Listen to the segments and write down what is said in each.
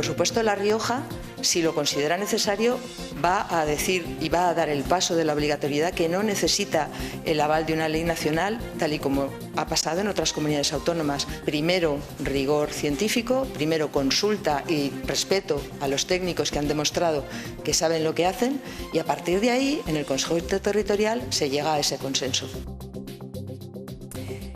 por supuesto, La Rioja, si lo considera necesario, va a decir y va a dar el paso de la obligatoriedad, que no necesita el aval de una ley nacional, tal y como ha pasado en otras comunidades autónomas. Primero, rigor científico, primero consulta y respeto a los técnicos que han demostrado que saben lo que hacen, y a partir de ahí, en el Consejo Interterritorial, se llega a ese consenso.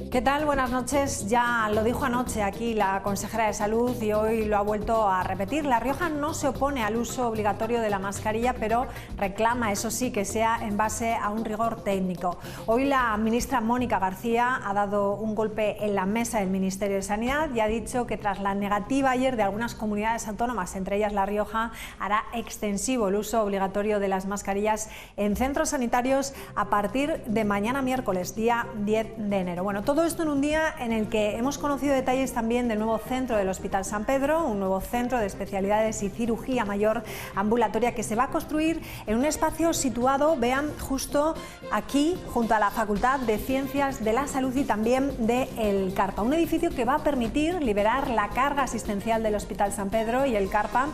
¿Qué tal? Buenas noches. Ya lo dijo anoche aquí la consejera de Salud y hoy lo ha vuelto a repetir. La Rioja no se opone al uso obligatorio de la mascarilla, pero reclama, eso sí, que sea en base a un rigor técnico. Hoy la ministra Mónica García ha dado un golpe en la mesa del Ministerio de Sanidad y ha dicho que tras la negativa ayer de algunas comunidades autónomas, entre ellas La Rioja, hará extensivo el uso obligatorio de las mascarillas en centros sanitarios a partir de mañana miércoles, día 10 de enero. Bueno, todo esto en un día en el que hemos conocido detalles también del nuevo centro del Hospital San Pedro, un nuevo centro de especialidades y cirugía mayor ambulatoria que se va a construir en un espacio situado, vean, justo aquí, junto a la Facultad de Ciencias de la Salud y también de El Carpa. Un edificio que va a permitir liberar la carga asistencial del Hospital San Pedro y El Carpa,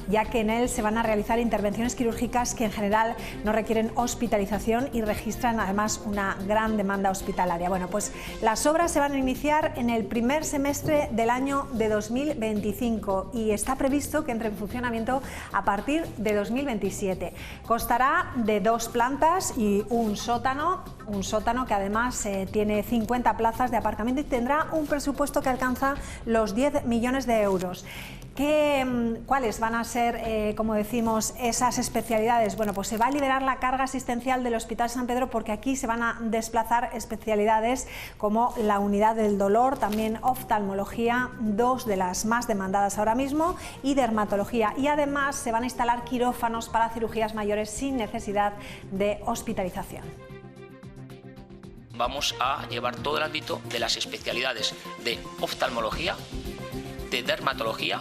ya que en él se van a realizar intervenciones quirúrgicas que en general no requieren hospitalización y registran además una gran demanda hospitalaria. Bueno, pues las obras se van a iniciar en el primer semestre del año de 2025 y está previsto que entre en funcionamiento a partir de 2027. Constará de 2 plantas y un sótano que además tiene 50 plazas de aparcamiento y tendrá un presupuesto que alcanza los 10 millones de euros. ¿Cuáles van a ser, como decimos, esas especialidades? Bueno, pues se va a liberar la carga asistencial del Hospital San Pedro porque aquí se van a desplazar especialidades como la unidad del dolor, también oftalmología, 2 de las más demandadas ahora mismo, y dermatología. Y además se van a instalar quirófanos para cirugías mayores sin necesidad de hospitalización. Vamos a llevar todo el ámbito de las especialidades de oftalmología, de dermatología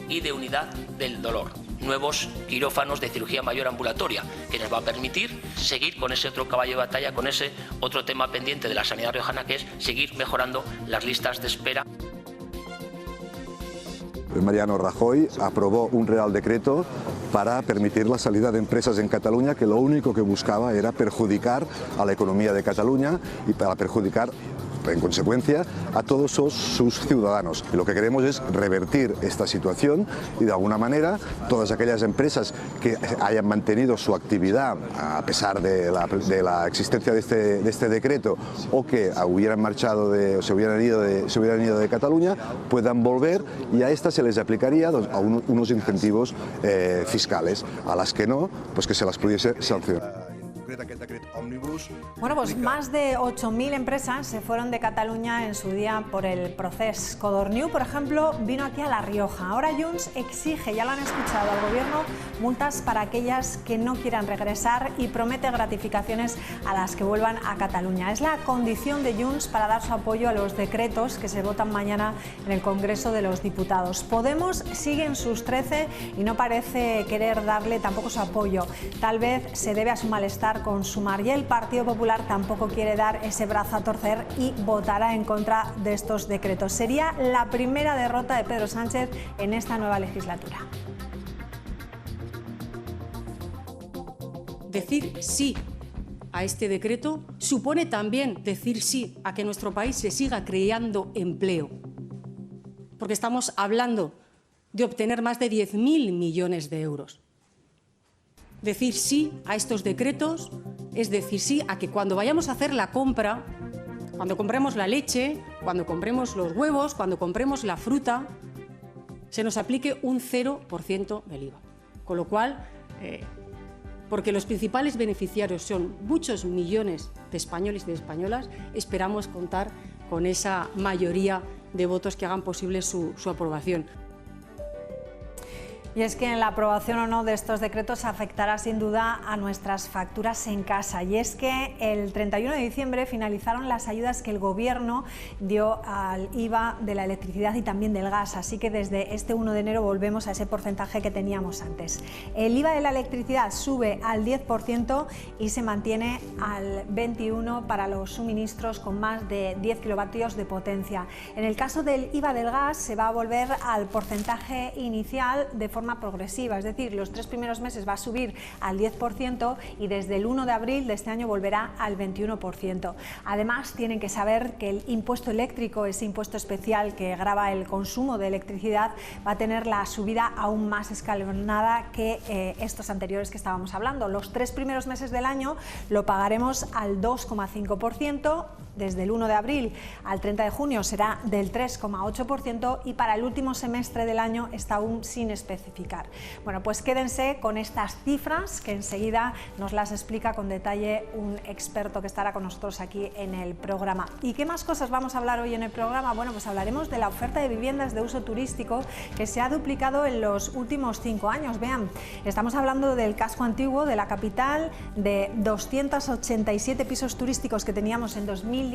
y de unidad del dolor. Nuevos quirófanos de cirugía mayor ambulatoria, que nos va a permitir seguir con ese otro caballo de batalla, con ese otro tema pendiente de la sanidad riojana, que es seguir mejorando las listas de espera. Mariano Rajoy aprobó un Real Decreto para permitir la salida de empresas en Cataluña que lo único que buscaba era perjudicar a la economía de Cataluña y para perjudicar en consecuencia a todos sus ciudadanos. Y lo que queremos es revertir esta situación y de alguna manera todas aquellas empresas que hayan mantenido su actividad a pesar de la existencia de este decreto o que hubieran marchado se hubieran ido de Cataluña puedan volver, y a estas se les aplicaría unos incentivos fiscales. A las que no, pues que se las pudiese sancionar. Bueno, pues más de 8.000 empresas se fueron de Cataluña en su día por el proceso. Codorniu, por ejemplo, vino aquí a La Rioja. Ahora Junts exige, ya lo han escuchado, al gobierno multas para aquellas que no quieran regresar y promete gratificaciones a las que vuelvan a Cataluña. Es la condición de Junts para dar su apoyo a los decretos que se votan mañana en el Congreso de los Diputados. Podemos sigue en sus 13 y no parece querer darle tampoco su apoyo. Tal vez se debe a su malestar con Sumar, y el Partido Popular tampoco quiere dar ese brazo a torcer y votará en contra de estos decretos. Sería la primera derrota de Pedro Sánchez en esta nueva legislatura. Decir sí a este decreto supone también decir sí a que en nuestro país se siga creando empleo, porque estamos hablando de obtener más de 10.000 millones de euros. Decir sí a estos decretos es decir sí a que cuando vayamos a hacer la compra, cuando compremos la leche, cuando compremos los huevos, cuando compremos la fruta, se nos aplique un 0% del IVA. Con lo cual, porque los principales beneficiarios son muchos millones de españoles y de españolas, esperamos contar con esa mayoría de votos que hagan posible su aprobación. Y es que la aprobación o no de estos decretos afectará sin duda a nuestras facturas en casa. Y es que el 31 de diciembre finalizaron las ayudas que el Gobierno dio al IVA de la electricidad y también del gas. Así que desde este 1 de enero volvemos a ese porcentaje que teníamos antes. El IVA de la electricidad sube al 10% y se mantiene al 21% para los suministros con más de 10 kilovatios de potencia. En el caso del IVA del gas se va a volver al porcentaje inicial de forma progresiva, es decir, los 3 primeros meses va a subir al 10% y desde el 1 de abril de este año volverá al 21%. Además, tienen que saber que el impuesto eléctrico, ese impuesto especial que grava el consumo de electricidad, va a tener la subida aún más escalonada que estos anteriores que estábamos hablando. Los 3 primeros meses del año lo pagaremos al 2,5%, desde el 1 de abril al 30 de junio será del 3,8% y para el último semestre del año está aún sin especificar. Bueno, pues quédense con estas cifras que enseguida nos las explica con detalle un experto que estará con nosotros aquí en el programa. ¿Y qué más cosas vamos a hablar hoy en el programa? Bueno, pues hablaremos de la oferta de viviendas de uso turístico que se ha duplicado en los últimos 5 años. Vean, estamos hablando del casco antiguo de la capital, de 287 pisos turísticos que teníamos en 2018,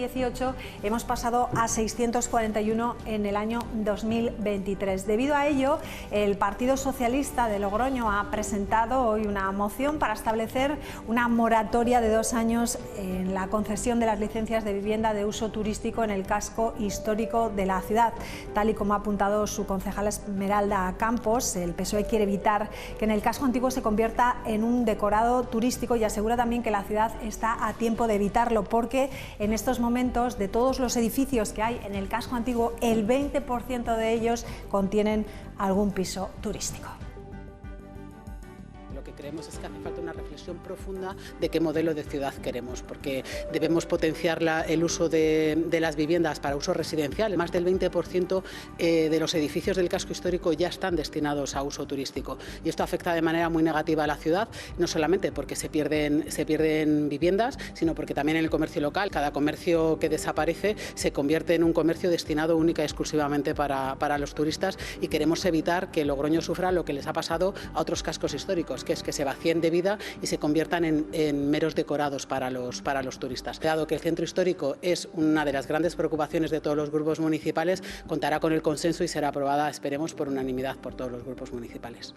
hemos pasado a 641 en el año 2023. Debido a ello, el Partido Socialista de Logroño ha presentado hoy una moción para establecer una moratoria de 2 años en la concesión de las licencias de vivienda de uso turístico en el casco histórico de la ciudad. Tal y como ha apuntado su concejala Esmeralda Campos, el PSOE quiere evitar que en el casco antiguo se convierta en un decorado turístico y asegura también que la ciudad está a tiempo de evitarlo, porque en estos momentos, de todos los edificios que hay en el casco antiguo, el 20% de ellos contienen algún piso turístico. Lo que creemos es que hace falta una reflexión profunda de qué modelo de ciudad queremos, porque debemos potenciar el uso de las viviendas para uso residencial. Más del 20% de los edificios del casco histórico ya están destinados a uso turístico y esto afecta de manera muy negativa a la ciudad, no solamente porque se pierden viviendas, sino porque también en el comercio local, cada comercio que desaparece se convierte en un comercio destinado única y exclusivamente para los turistas, y queremos evitar que Logroño sufra lo que les ha pasado a otros cascos históricos, que es que se vacíen de vida y se conviertan en meros decorados para los turistas. Dado que el centro histórico es una de las grandes preocupaciones de todos los grupos municipales, contará con el consenso y será aprobada, esperemos, por unanimidad por todos los grupos municipales.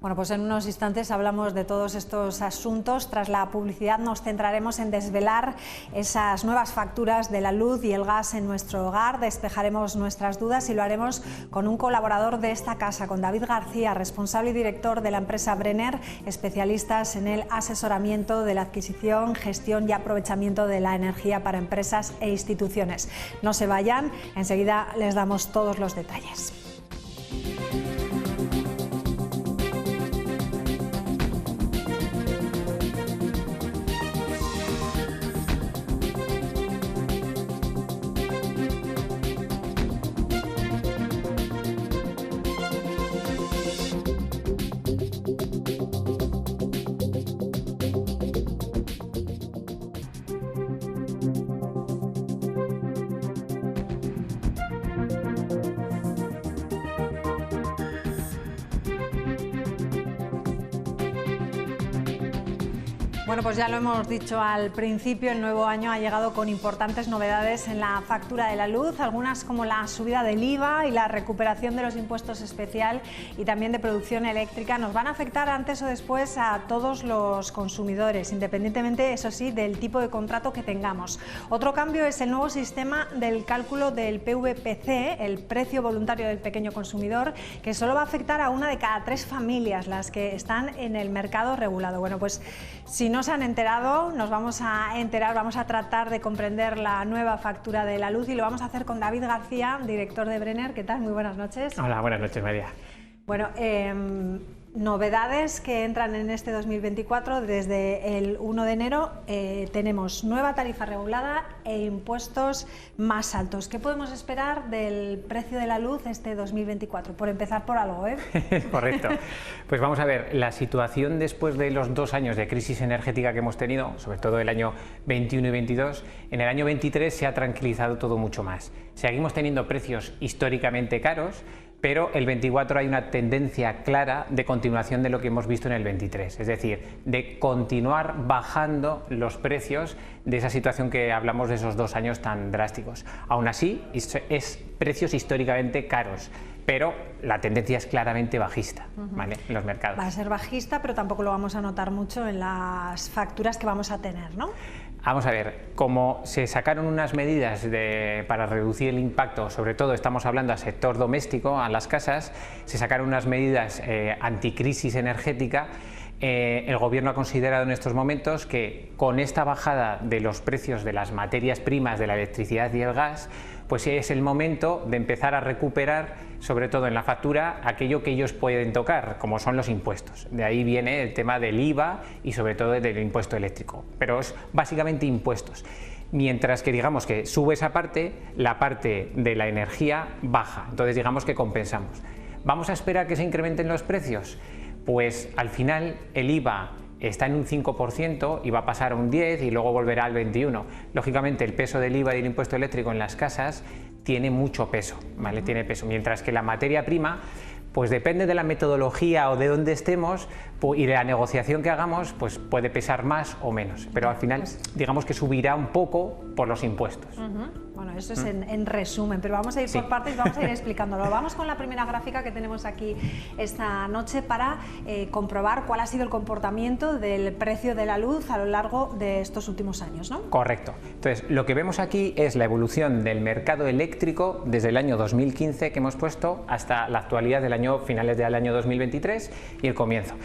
Bueno, pues en unos instantes hablamos de todos estos asuntos. Tras la publicidad nos centraremos en desvelar esas nuevas facturas de la luz y el gas en nuestro hogar. Despejaremos nuestras dudas y lo haremos con un colaborador de esta casa, con David García, responsable y director de la empresa Brenner, especialistas en el asesoramiento de la adquisición, gestión y aprovechamiento de la energía para empresas e instituciones. No se vayan, enseguida les damos todos los detalles. Bueno, pues ya lo hemos dicho al principio, el nuevo año ha llegado con importantes novedades en la factura de la luz, algunas como la subida del IVA y la recuperación de los impuestos especial y también de producción eléctrica nos van a afectar antes o después a todos los consumidores, independientemente, eso sí, del tipo de contrato que tengamos. Otro cambio es el nuevo sistema del cálculo del PVPC, el precio voluntario del pequeño consumidor, que solo va a afectar a 1 de cada 3 familias, las que están en el mercado regulado. Bueno, pues si no se han enterado, nos vamos a enterar, vamos a tratar de comprender la nueva factura de la luz y lo vamos a hacer con David García, director de Brenner. ¿Qué tal? Muy buenas noches. Hola, buenas noches, María. Bueno, novedades que entran en este 2024. Desde el 1 de enero tenemos nueva tarifa regulada e impuestos más altos. ¿Qué podemos esperar del precio de la luz este 2024? Por empezar por algo, ¿eh? Correcto. Pues vamos a ver, la situación después de los 2 años de crisis energética que hemos tenido, sobre todo el año 21 y 22, en el año 23 se ha tranquilizado todo mucho más. Seguimos teniendo precios históricamente caros, pero el 24 hay una tendencia clara de continuación de lo que hemos visto en el 23, es decir, de continuar bajando los precios de esa situación que hablamos de esos 2 años tan drásticos. Aún así, es precios históricamente caros, pero la tendencia es claramente bajista, ¿vale?, en los mercados. Va a ser bajista, pero tampoco lo vamos a notar mucho en las facturas que vamos a tener, ¿no? Vamos a ver, como se sacaron unas medidas para reducir el impacto, sobre todo estamos hablando al sector doméstico, a las casas, se sacaron unas medidas anticrisis energética. El Gobierno ha considerado en estos momentos que con esta bajada de los precios de las materias primas de la electricidad y el gas, pues es el momento de empezar a recuperar, sobre todo en la factura, aquello que ellos pueden tocar, como son los impuestos. De ahí viene el tema del IVA y sobre todo del impuesto eléctrico, pero es básicamente impuestos. Mientras que digamos que sube esa parte, la parte de la energía baja, entonces digamos que compensamos. ¿Vamos a esperar que se incrementen los precios? Pues al final el IVA está en un 5% y va a pasar a un 10% y luego volverá al 21%. Lógicamente el peso del IVA y del impuesto eléctrico en las casas tiene mucho peso, ¿vale? Tiene peso, mientras que la materia prima, pues depende de la metodología o de dónde estemos y de la negociación que hagamos, pues puede pesar más o menos, pero al final digamos que subirá un poco por los impuestos. Bueno, eso es en resumen, pero vamos a ir por partes y vamos a ir explicándolo. Vamos con la primera gráfica que tenemos aquí esta noche para comprobar cuál ha sido el comportamiento del precio de la luz a lo largo de estos últimos años, ¿no? Correcto. Entonces, lo que vemos aquí es la evolución del mercado eléctrico desde el año 2015 que hemos puesto hasta la actualidad del año, finales del año 2023 y el comienzo.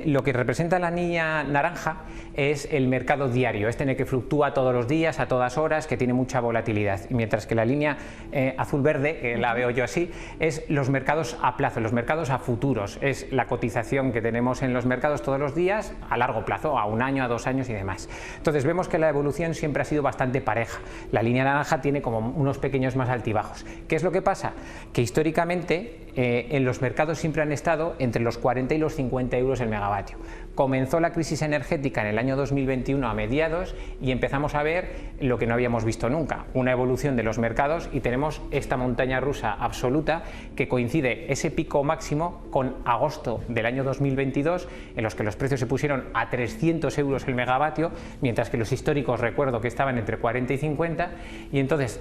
Lo que representa la línea naranja es el mercado diario, es tener que fluctúa todos los días, a todas horas, que tiene mucha volatilidad, y mientras que la línea azul-verde, que la veo yo así, es los mercados a plazo, los mercados a futuros, es la cotización que tenemos en los mercados todos los días a largo plazo, a 1 año, a 2 años y demás. Entonces vemos que la evolución siempre ha sido bastante pareja, la línea naranja tiene como unos pequeños más altibajos. ¿Qué es lo que pasa? Que históricamente en los mercados siempre han estado entre los 40 y los 50 euros el megavatio. Comenzó la crisis energética en el año 2021 a mediados y empezamos a ver lo que no habíamos visto nunca, una evolución de los mercados, y tenemos esta montaña rusa absoluta que coincide ese pico máximo con agosto del año 2022, en los que los precios se pusieron a 300 euros el megavatio, mientras que los históricos recuerdo que estaban entre 40 y 50, y entonces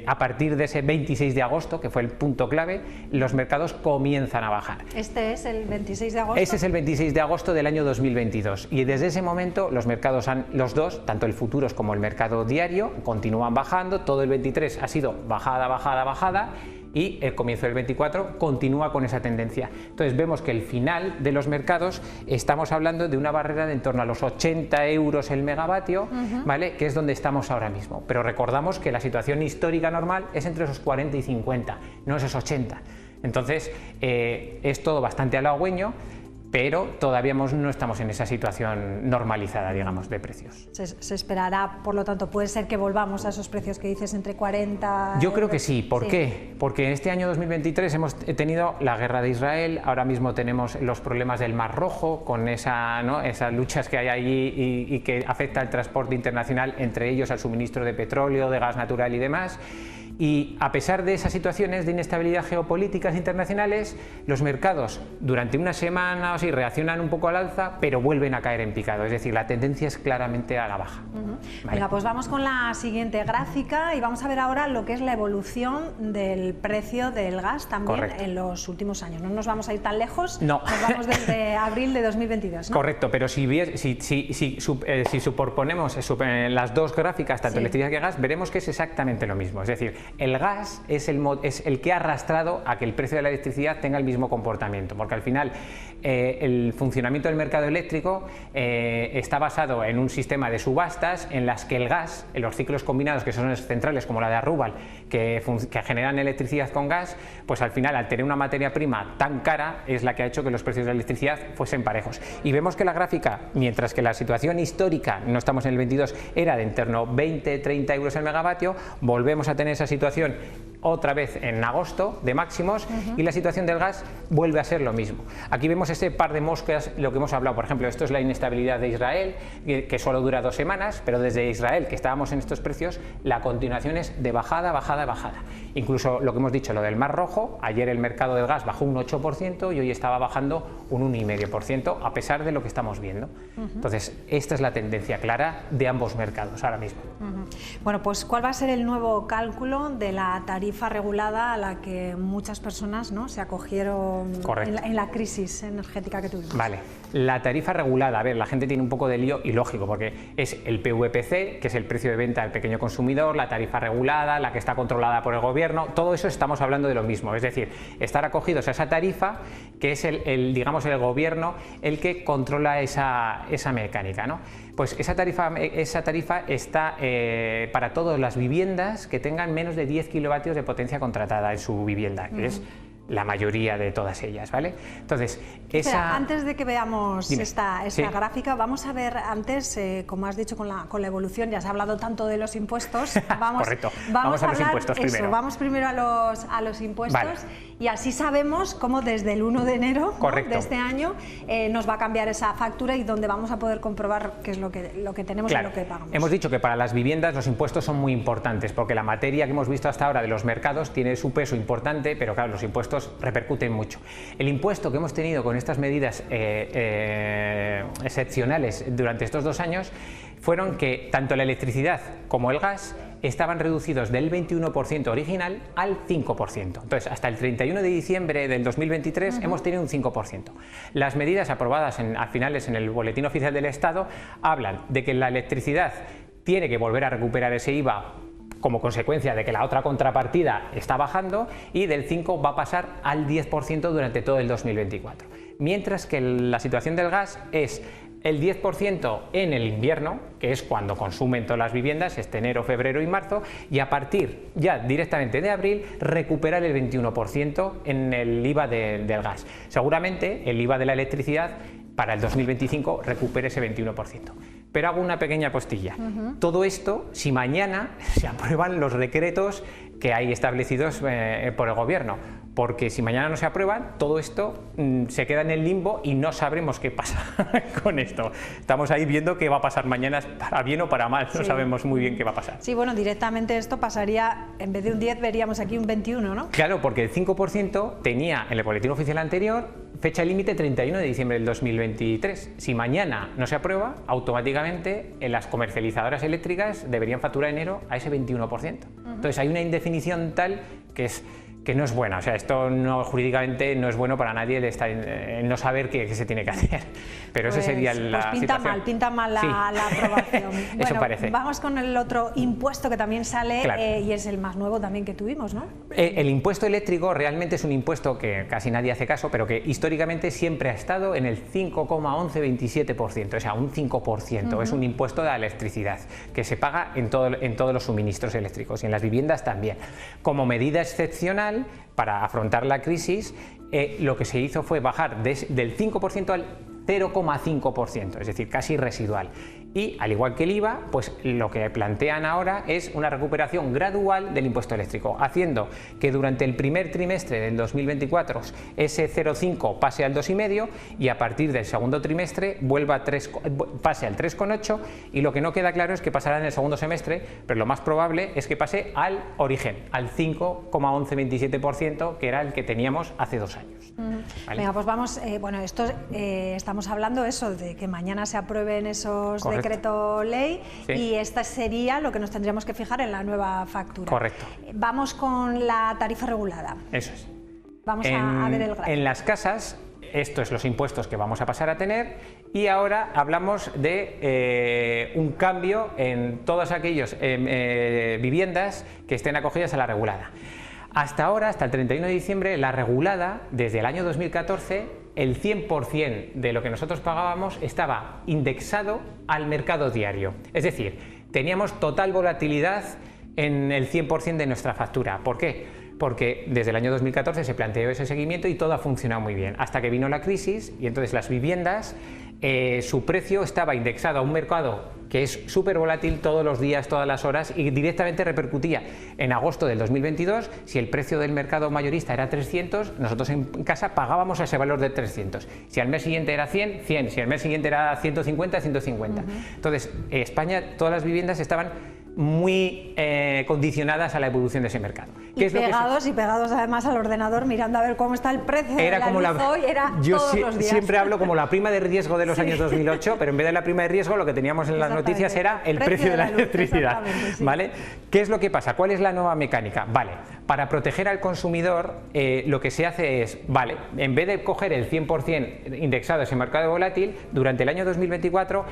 a partir de ese 26 de agosto, que fue el punto clave, los mercados comienzan a bajar. Este es el 26 de agosto. Ese es el 26 de agosto del año 2022 y desde ese momento los mercados los dos, tanto el futuros como el mercado diario, continúan bajando. Todo el 23 ha sido bajada, bajada, bajada, y el comienzo del 24 continúa con esa tendencia. Entonces vemos que el final de los mercados estamos hablando de una barrera de en torno a los 80 euros el megavatio, ¿vale?, que es donde estamos ahora mismo. Pero recordamos que la situación histórica normal es entre esos 40 y 50, no esos 80. Entonces es todo bastante halagüeño, pero todavía no estamos en esa situación normalizada, digamos, de precios. Se esperará, por lo tanto, puede ser que volvamos a esos precios que dices entre 40... Yo creo que sí. ¿Por qué? Porque en este año 2023 hemos tenido la guerra de Israel, ahora mismo tenemos los problemas del Mar Rojo, con esas luchas que hay allí y que afecta al transporte internacional, entre ellos al suministro de petróleo, de gas natural y demás. Y a pesar de esas situaciones de inestabilidad geopolíticas internacionales, los mercados durante una semana o así reaccionan un poco al alza, pero vuelven a caer en picado, es decir, la tendencia es claramente a la baja. ¿Vale? Venga, pues vamos con la siguiente gráfica y vamos a ver ahora lo que es la evolución del precio del gas también. Correcto. En los últimos años. No nos vamos a ir tan lejos, no. Nos vamos desde abril de 2022, ¿no? Correcto, pero si superponemos las dos gráficas, tanto electricidad que gas, veremos que es exactamente lo mismo, es decir, el gas es el que ha arrastrado a que el precio de la electricidad tenga el mismo comportamiento, porque al final el funcionamiento del mercado eléctrico está basado en un sistema de subastas en las que el gas, en los ciclos combinados, que son las centrales como la de Arrúbal, que generan electricidad con gas, pues al final, al tener una materia prima tan cara, es la que ha hecho que los precios de la electricidad fuesen parejos. Y vemos que la gráfica, mientras que la situación histórica, no estamos en el 22, era de en torno a 20-30 euros el megavatio, volvemos a tener esa situación otra vez en agosto de máximos y la situación del gas vuelve a ser lo mismo. Aquí vemos ese par de moscas, lo que hemos hablado, por ejemplo, esto es la inestabilidad de Israel, que solo dura 2 semanas, pero desde Israel, que estábamos en estos precios, la continuación es de bajada, bajada, bajada. Incluso lo que hemos dicho, lo del Mar Rojo, ayer el mercado del gas bajó un 8% y hoy estaba bajando un 1,5%, a pesar de lo que estamos viendo. Entonces, esta es la tendencia clara de ambos mercados ahora mismo. Bueno, pues ¿cuál va a ser el nuevo cálculo de la tarifa regulada a la que muchas personas, ¿no?, se acogieron en la crisis energética que tuvimos? Vale, la tarifa regulada, a ver, la gente tiene un poco de lío y lógico, porque es el PVPC, que es el precio de venta del pequeño consumidor, la tarifa regulada, la que está controlada por el gobierno, todo eso estamos hablando de lo mismo, es decir, estar acogidos a esa tarifa, que es digamos, el gobierno el que controla esa mecánica, ¿no? Pues esa tarifa está para todas las viviendas que tengan menos de 10 kilovatios de potencia contratada en su vivienda, que es la mayoría de todas ellas, ¿vale? Entonces, antes de que veamos esta gráfica, vamos a ver antes, como has dicho, con la evolución, ya se ha hablado tanto de los impuestos, correcto, vamos a los impuestos primero. Vamos primero a los impuestos, y así sabemos cómo desde el 1 de enero, ¿no?, de este año nos va a cambiar esa factura y donde vamos a poder comprobar qué es lo que tenemos y lo que pagamos. Hemos dicho que para las viviendas los impuestos son muy importantes, porque la materia que hemos visto hasta ahora de los mercados tiene su peso importante, pero claro, los impuestos repercuten mucho. El impuesto que hemos tenido con estas medidas excepcionales durante estos 2 años fueron que tanto la electricidad como el gas estaban reducidos del 21% original al 5%. Entonces, hasta el 31 de diciembre del 2023 hemos tenido un 5%. Las medidas aprobadas a finales en el Boletín Oficial del Estado hablan de que la electricidad tiene que volver a recuperar ese IVA como consecuencia de que la otra contrapartida está bajando, y del 5 va a pasar al 10% durante todo el 2024. Mientras que la situación del gas es el 10% en el invierno, que es cuando consumen todas las viviendas, este enero, febrero y marzo, y a partir ya directamente de abril recuperar el 21% en el IVA del gas. Seguramente el IVA de la electricidad para el 2025 recupere ese 21%. Pero hago una pequeña postilla. Todo esto, si mañana se aprueban los decretos que hay establecidos por el gobierno, porque si mañana no se aprueban, todo esto se queda en el limbo y no sabremos qué pasa con esto. Estamos ahí viendo qué va a pasar mañana, para bien o para mal, no sabemos muy bien qué va a pasar. Sí, bueno, directamente esto pasaría, en vez de un 10 veríamos aquí un 21, ¿no? Claro, porque el 5% tenía en el boletín oficial anterior fecha límite 31 de diciembre del 2023. Si mañana no se aprueba, automáticamente las comercializadoras eléctricas deberían facturar enero a ese 21%. Entonces hay una indefinición tal que no es buena, o sea, esto jurídicamente no es bueno para nadie el no saber qué se tiene que hacer, pero esa sería la situación. Pinta mal la aprobación. Bueno, eso parece. Vamos con el otro impuesto que también sale, y es el más nuevo también que tuvimos, ¿no? El impuesto eléctrico realmente es un impuesto que casi nadie hace caso, pero que históricamente siempre ha estado en el 5,1127%, o sea, un 5%, es un impuesto de la electricidad que se paga en todos los suministros eléctricos y en las viviendas también. Como medida excepcional, para afrontar la crisis, lo que se hizo fue bajar del 5% al 0,5%, es decir, casi residual. Y al igual que el IVA, pues lo que plantean ahora es una recuperación gradual del impuesto eléctrico, haciendo que durante el primer trimestre del 2024 ese 0,5 pase al 2,5 y a partir del segundo trimestre pase al 3,8, y lo que no queda claro es que pasará en el segundo semestre, pero lo más probable es que pase al origen, al 5,1127%, que era el que teníamos hace 2 años. ¿Vale? Venga, pues vamos, bueno, estamos hablando eso, de que mañana se aprueben esos decreto ley, y esta sería lo que nos tendríamos que fijar en la nueva factura. Correcto. Vamos con la tarifa regulada. Eso es. Vamos a ver el gráfico. En las casas, estos son los impuestos que vamos a pasar a tener, y ahora hablamos de un cambio en todas aquellas viviendas que estén acogidas a la regulada. Hasta ahora, hasta el 31 de diciembre, la regulada, desde el año 2014, el 100% de lo que nosotros pagábamos estaba indexado al mercado diario. Es decir, teníamos total volatilidad en el 100% de nuestra factura. ¿Por qué? Porque desde el año 2014 se planteó ese seguimiento y todo ha funcionado muy bien, hasta que vino la crisis, y entonces las viviendas su precio estaba indexado a un mercado que es súper volátil todos los días, todas las horas, y directamente repercutía en agosto del 2022, si el precio del mercado mayorista era 300, nosotros en casa pagábamos ese valor de 300. Si al mes siguiente era 100, 100. Si al mes siguiente era 150, 150. Entonces, España, todas las viviendas estaban muy condicionadas a la evolución de ese mercado. Y pegados además al ordenador mirando a ver cómo está el precio de la luz hoy, era todos los días. Siempre hablo como la prima de riesgo de los años 2008, pero en vez de la prima de riesgo lo que teníamos en las noticias era el precio de la electricidad. Sí. ¿Vale? ¿Qué es lo que pasa? ¿Cuál es la nueva mecánica? Vale, para proteger al consumidor lo que se hace es, vale, en vez de coger el 100% indexado a ese mercado volátil, durante el año 2024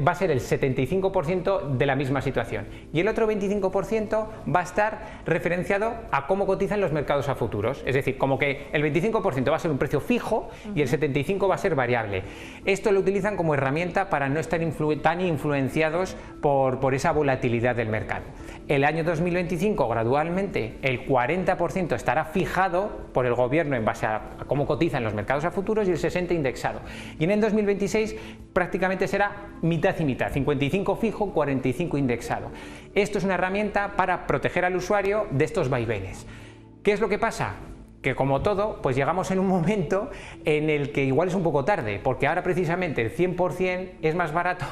va a ser el 75% de la misma situación y el otro 25% va a estar referenciado a cómo cotizan los mercados a futuros, es decir, como que el 25% va a ser un precio fijo y el 75% va a ser variable. Esto lo utilizan como herramienta para no estar tan influenciados por esa volatilidad del mercado. El año 2025 gradualmente el 40% estará fijado por el gobierno en base a cómo cotizan los mercados a futuros y el 60% indexado. Y en el 2026 prácticamente será mitad y mitad, 55 fijo, 45 indexado. Esto es una herramienta para proteger al usuario de estos vaivenes. ¿Qué es lo que pasa? Que como todo, pues llegamos en un momento en el que igual es un poco tarde, porque ahora precisamente el 100% es más barato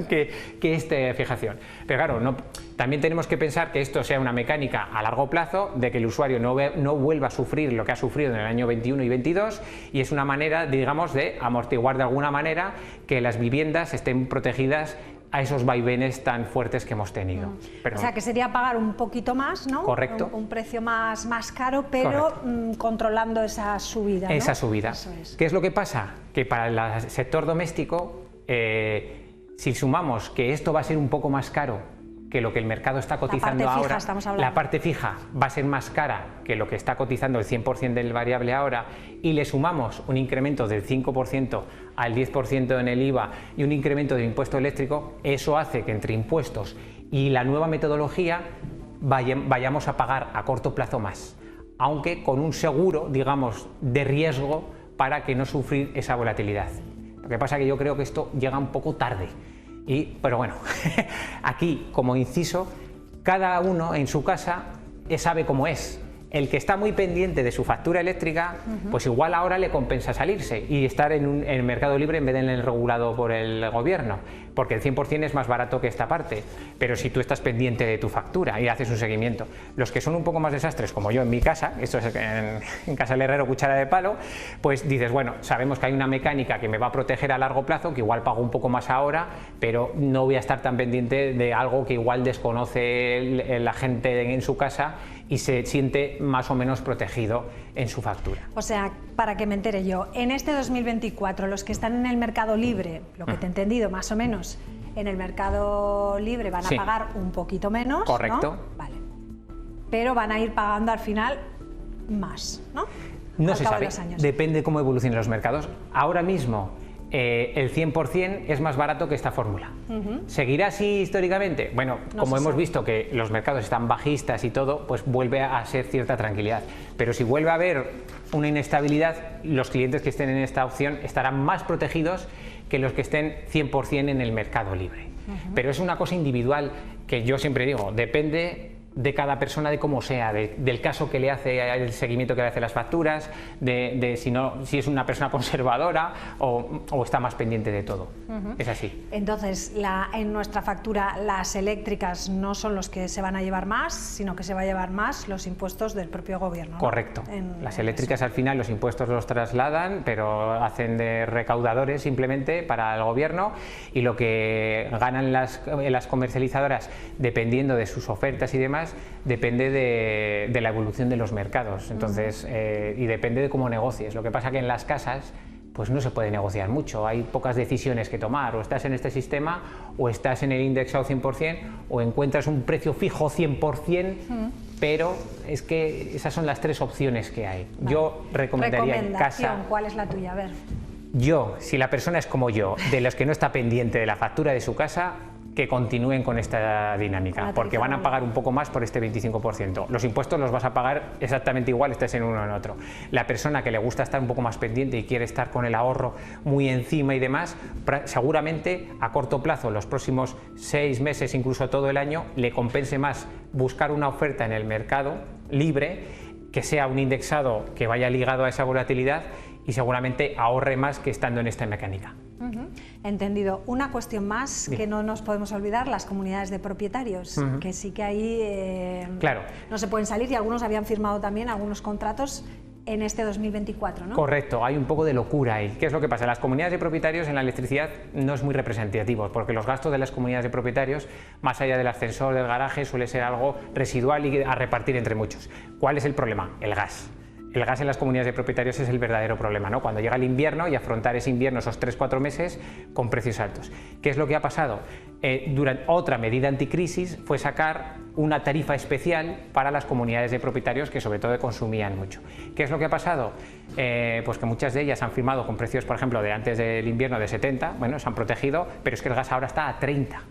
que esta fijación. Pero claro, también tenemos que pensar que esto sea una mecánica a largo plazo, de que el usuario no vuelva a sufrir lo que ha sufrido en el año 21 y 22, y es una manera, digamos, de amortiguar de alguna manera que las viviendas estén protegidas a esos vaivenes tan fuertes que hemos tenido. O sea, que sería pagar un poquito más, ¿no? Correcto. Un precio más caro, pero controlando esa subida, ¿no? Esa subida. Eso es. ¿Qué es lo que pasa? Que para el sector doméstico, si sumamos que esto va a ser un poco más caro que lo que el mercado está cotizando ahora, la parte fija va a ser más cara que lo que está cotizando el 100% del variable ahora, y le sumamos un incremento del 5% al 10% en el IVA y un incremento del impuesto eléctrico, eso hace que entre impuestos y la nueva metodología vayamos a pagar a corto plazo más, aunque con un seguro, digamos, de riesgo para que no sufrir esa volatilidad. Lo que pasa es que yo creo que esto llega un poco tarde. Pero bueno, aquí como inciso, cada uno en su casa sabe cómo es. El que está muy pendiente de su factura eléctrica, pues igual ahora le compensa salirse y estar en el mercado libre en vez de en el regulado por el gobierno, porque el 100% es más barato que esta parte. Pero si tú estás pendiente de tu factura y haces un seguimiento, los que son un poco más desastres, como yo en mi casa, esto es en casa del herrero cuchara de palo, pues dices, bueno, sabemos que hay una mecánica que me va a proteger a largo plazo, que igual pago un poco más ahora, pero no voy a estar tan pendiente de algo que igual desconoce la gente en su casa y se siente más o menos protegido en su factura. O sea, para que me entere yo, en este 2024 los que están en el mercado libre, lo que te he entendido más o menos, en el mercado libre van a pagar un poquito menos, correcto, ¿no? Vale. Pero van a ir pagando al final más, ¿no? No se sabe, depende cómo evolucionen los mercados. Ahora mismo el 100% es más barato que esta fórmula. ¿Seguirá así históricamente? Bueno, como hemos visto que los mercados están bajistas y todo, pues vuelve a ser cierta tranquilidad. Pero si vuelve a haber una inestabilidad, los clientes que estén en esta opción estarán más protegidos que los que estén 100% en el mercado libre. Pero es una cosa individual que yo siempre digo, depende de cada persona, de cómo sea, del caso que le hace, el seguimiento que le hace las facturas, de si es una persona conservadora o está más pendiente de todo. Es así. Entonces, en nuestra factura las eléctricas no son los que se van a llevar más, sino que se va a llevar más los impuestos del propio gobierno, ¿no? Correcto. Las eléctricas al final los impuestos los trasladan, pero hacen de recaudadores simplemente para el gobierno, y lo que ganan las comercializadoras, dependiendo de sus ofertas y demás, depende de la evolución de los mercados. Entonces, y depende de cómo negocies. Lo que pasa que en las casas pues no se puede negociar mucho, hay pocas decisiones que tomar, o estás en este sistema o estás en el indexado 100% o encuentras un precio fijo 100%, pero es que esas son las tres opciones que hay. Vale. Yo recomendaría en casa... ¿Cuál es la tuya? A ver. Yo, si la persona es como yo, de los que no está pendiente de la factura de su casa, que continúen con esta dinámica, porque van a pagar un poco más por este 25%. Los impuestos los vas a pagar exactamente igual, estés en uno o en otro. La persona que le gusta estar un poco más pendiente y quiere estar con el ahorro muy encima y demás, seguramente a corto plazo, los próximos 6 meses, incluso todo el año, le compense más buscar una oferta en el mercado libre, que sea un indexado que vaya ligado a esa volatilidad y seguramente ahorre más que estando en esta mecánica. Entendido. Una cuestión más que no nos podemos olvidar, las comunidades de propietarios, que sí que ahí claro, no se pueden salir y algunos habían firmado también algunos contratos en este 2024, ¿no? Correcto, hay un poco de locura ahí. ¿Qué es lo que pasa? Las comunidades de propietarios en la electricidad no es muy representativo, porque los gastos de las comunidades de propietarios, más allá del ascensor, del garaje, suele ser algo residual y a repartir entre muchos. ¿Cuál es el problema? El gas. El gas en las comunidades de propietarios es el verdadero problema, ¿no? Cuando llega el invierno y afrontar ese invierno, esos 3-4 meses, con precios altos. ¿Qué es lo que ha pasado? Durante otra medida anticrisis fue sacar una tarifa especial para las comunidades de propietarios que sobre todo consumían mucho. ¿Qué es lo que ha pasado? Pues que muchas de ellas han firmado con precios, por ejemplo, de antes del invierno de 70, bueno, se han protegido, pero es que el gas ahora está a 30.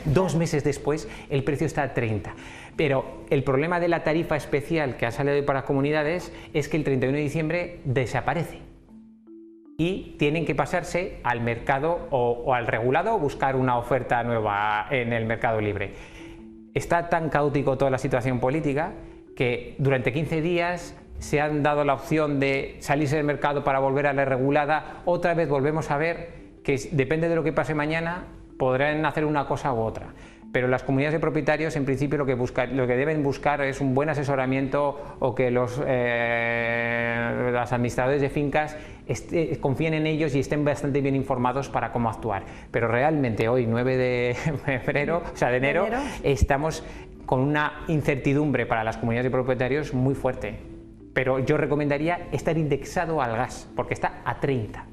2 meses después el precio está a 30. Pero el problema de la tarifa especial que ha salido hoy para las comunidades es que el 31 de diciembre desaparece y tienen que pasarse al mercado o al regulado o buscar una oferta nueva en el mercado libre. Está tan caótico toda la situación política que durante 15 días se han dado la opción de salirse del mercado para volver a la regulada. Otra vez volvemos a ver que depende de lo que pase mañana, podrán hacer una cosa u otra. Pero las comunidades de propietarios, en principio, lo que deben buscar es un buen asesoramiento o que los administradores de fincas confíen en ellos y estén bastante bien informados para cómo actuar. Pero realmente hoy, 9 de febrero, o sea, de enero, estamos con una incertidumbre para las comunidades de propietarios muy fuerte. Pero yo recomendaría estar indexado al gas, porque está a 30.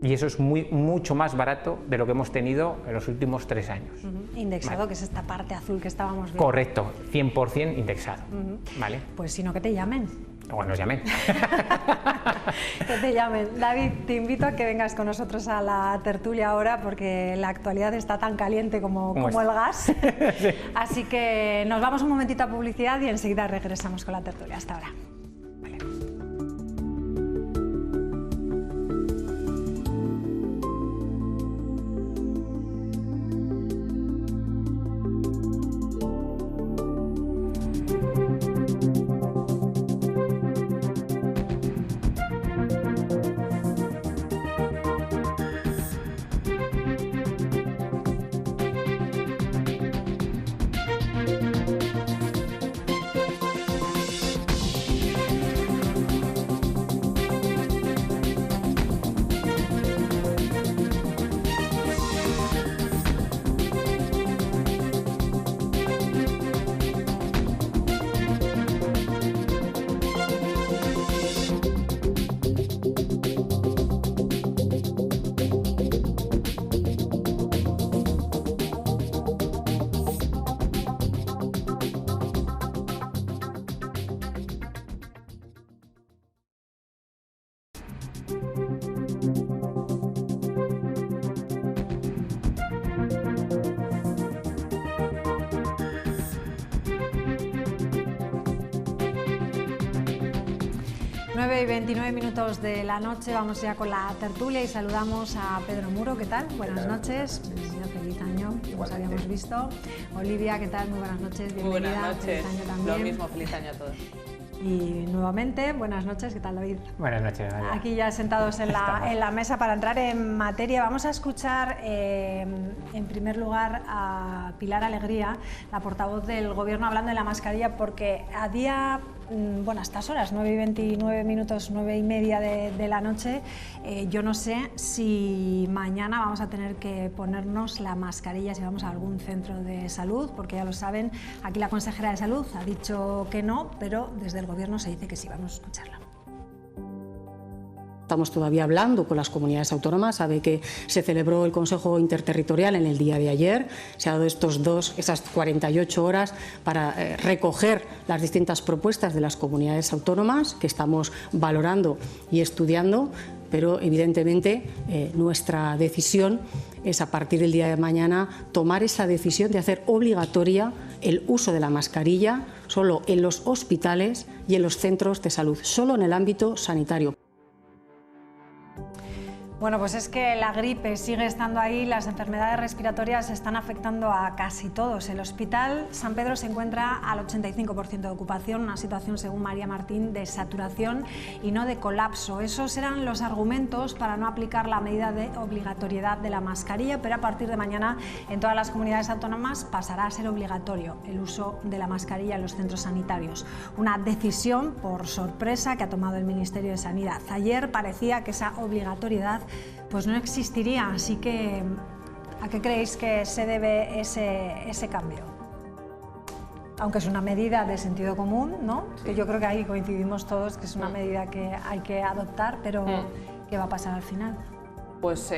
Y eso es mucho más barato de lo que hemos tenido en los últimos 3 años. Indexado, ¿vale? Que es esta parte azul que estábamos viendo. Correcto, 100% indexado. ¿Vale? Pues si no, que te llamen. Bueno, nos llamen. Que te llamen. David, te invito a que vengas con nosotros a la tertulia ahora, porque la actualidad está tan caliente como el gas. Sí. Así que nos vamos un momentito a publicidad y enseguida regresamos con la tertulia. Hasta ahora. 9:29 de la noche, vamos ya con la tertulia y saludamos a Pedro Muro. ¿Qué tal? Buenas noches. Feliz año, que nos habíamos visto. Olivia, ¿qué tal? Muy buenas noches, bienvenida. Muy buenas noches. Feliz año también. Lo mismo, feliz año a todos. Y nuevamente, buenas noches, ¿qué tal, David? Buenas noches, María. Aquí ya sentados en la mesa para entrar en materia. Vamos a escuchar en primer lugar a Pilar Alegría, la portavoz del Gobierno, hablando de la mascarilla, porque a día, bueno, a estas horas, 9:29, 9:30 de la noche, yo no sé si mañana vamos a tener que ponernos la mascarilla si vamos a algún centro de salud, porque ya lo saben, aquí la consejera de Salud ha dicho que no, pero desde el Gobierno se dice que sí. Vamos a escucharla. Estamos todavía hablando con las comunidades autónomas. Sabe que se celebró el Consejo Interterritorial en el día de ayer. Se ha dado esas 48 horas para recoger las distintas propuestas de las comunidades autónomas que estamos valorando y estudiando, pero evidentemente nuestra decisión es, a partir del día de mañana, tomar esa decisión de hacer obligatoria el uso de la mascarilla solo en los hospitales y en los centros de salud, solo en el ámbito sanitario. Bueno, pues es que la gripe sigue estando ahí, las enfermedades respiratorias están afectando a casi todos. El Hospital San Pedro se encuentra al 85% de ocupación, una situación, según María Martín, de saturación y no de colapso. Esos eran los argumentos para no aplicar la medida de obligatoriedad de la mascarilla, pero a partir de mañana en todas las comunidades autónomas pasará a ser obligatorio el uso de la mascarilla en los centros sanitarios. Una decisión por sorpresa que ha tomado el Ministerio de Sanidad. Ayer parecía que esa obligatoriedad pues no existiría, así que ¿a qué creéis que se debe ese cambio? Aunque es una medida de sentido común, ¿no? Sí. Que yo creo que ahí coincidimos todos que es una medida que hay que adoptar, pero ¿qué va a pasar al final? Pues,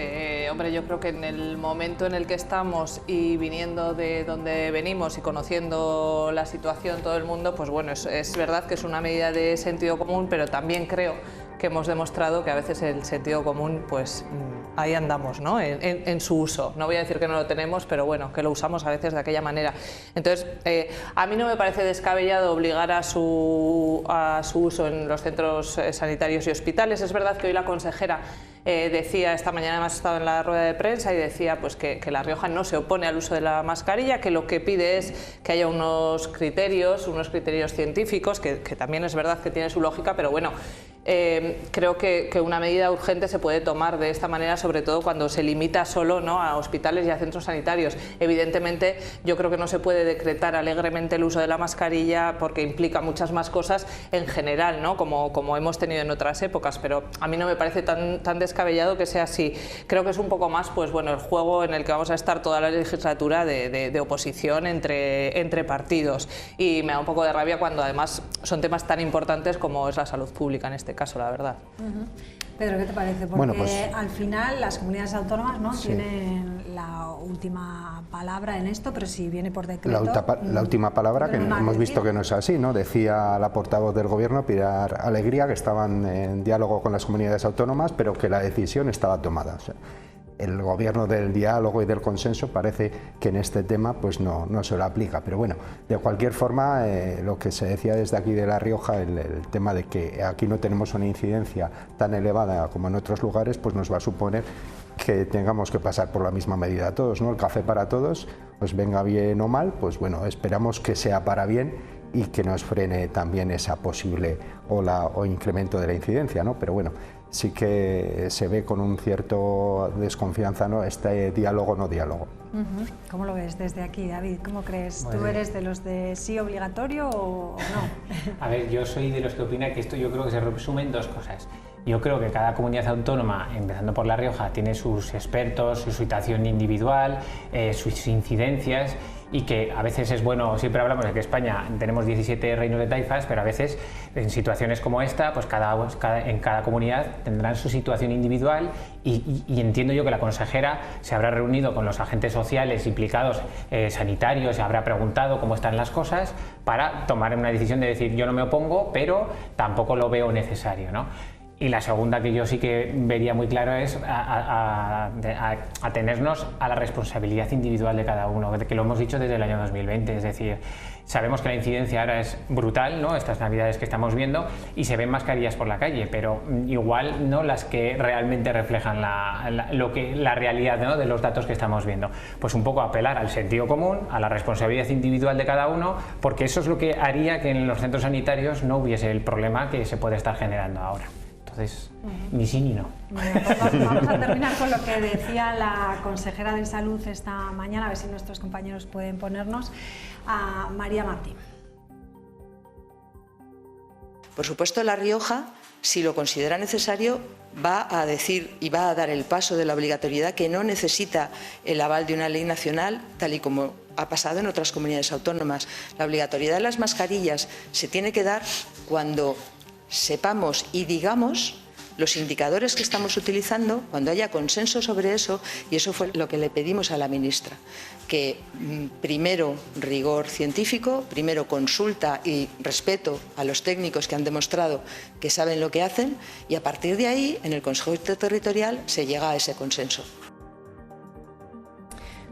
hombre, yo creo que en el momento en el que estamos y viniendo de donde venimos y conociendo la situación todo el mundo, pues bueno, es verdad que es una medida de sentido común, pero también creo que hemos demostrado que a veces el sentido común, pues ahí andamos, ¿no? En su uso. No voy a decir que no lo tenemos, pero bueno, que lo usamos a veces de aquella manera. Entonces, a mí no me parece descabellado obligar a su uso en los centros sanitarios y hospitales. Es verdad que hoy la consejera decía, esta mañana además he estado en la rueda de prensa y decía pues que La Rioja no se opone al uso de la mascarilla, que lo que pide es que haya unos criterios científicos, que también es verdad que tiene su lógica, pero bueno, creo que una medida urgente se puede tomar de esta manera, sobre todo cuando se limita solo, ¿no?, a hospitales y a centros sanitarios. Evidentemente, yo creo que no se puede decretar alegremente el uso de la mascarilla porque implica muchas más cosas en general, ¿no?, como hemos tenido en otras épocas, pero a mí no me parece tan descabellado que sea así. Creo que es un poco más, pues bueno, el juego en el que vamos a estar toda la legislatura de oposición entre partidos, y me da un poco de rabia cuando además son temas tan importantes como es la salud pública en este caso, la verdad. Pedro, ¿qué te parece? Porque bueno, pues, al final las comunidades autónomas, ¿no?, sí, tienen la última palabra en esto, pero si viene por decreto... La última palabra, que hemos visto que no es así, ¿no? Decía la portavoz del Gobierno, Pilar Alegría, que estaban en diálogo con las comunidades autónomas, pero que la decisión estaba tomada. O sea, el Gobierno del diálogo y del consenso parece que en este tema pues no se lo aplica, pero bueno, de cualquier forma, lo que se decía desde aquí de La Rioja, el tema de que aquí no tenemos una incidencia tan elevada como en otros lugares, pues nos va a suponer que tengamos que pasar por la misma medida todos, ¿no? El café para todos, pues venga bien o mal, pues bueno, esperamos que sea para bien y que nos frene también esa posible ola o incremento de la incidencia, ¿no? Pero bueno, sí que se ve con un cierto desconfianza, ¿no?, este diálogo no diálogo. ¿Cómo lo ves desde aquí, David? ¿Cómo crees? ¿Tú eres de los de sí obligatorio o no? A ver, yo soy de los que opina que esto, yo creo que se resume en dos cosas. Yo creo que cada comunidad autónoma, empezando por La Rioja, tiene sus expertos, su situación individual, sus incidencias, y que a veces es bueno, siempre hablamos de que España tenemos 17 reinos de taifas, pero a veces en situaciones como esta, pues en cada comunidad tendrán su situación individual, y entiendo yo que la consejera se habrá reunido con los agentes sociales implicados, sanitarios, se habrá preguntado cómo están las cosas para tomar una decisión de decir yo no me opongo, pero tampoco lo veo necesario, ¿no? Y la segunda, que yo sí que vería muy claro, es atenernos a la responsabilidad individual de cada uno, que lo hemos dicho desde el año 2020, es decir, sabemos que la incidencia ahora es brutal, ¿no?, estas navidades que estamos viendo, y se ven mascarillas por la calle, pero igual no las que realmente reflejan la realidad, ¿no?, de los datos que estamos viendo. Pues un poco apelar al sentido común, a la responsabilidad individual de cada uno, porque eso es lo que haría que en los centros sanitarios no hubiese el problema que se puede estar generando ahora. Entonces, ni sí ni no. Bueno, pues vamos a terminar con lo que decía la consejera de Salud esta mañana, a ver si nuestros compañeros pueden ponernos, a María Martín. Por supuesto, La Rioja, si lo considera necesario, va a decir y va a dar el paso de la obligatoriedad, que no necesita el aval de una ley nacional, tal y como ha pasado en otras comunidades autónomas. La obligatoriedad de las mascarillas se tiene que dar cuando sepamos y digamos los indicadores que estamos utilizando, cuando haya consenso sobre eso, y eso fue lo que le pedimos a la ministra, que primero rigor científico, primero consulta y respeto a los técnicos que han demostrado que saben lo que hacen, y a partir de ahí, en el Consejo Interterritorial, se llega a ese consenso.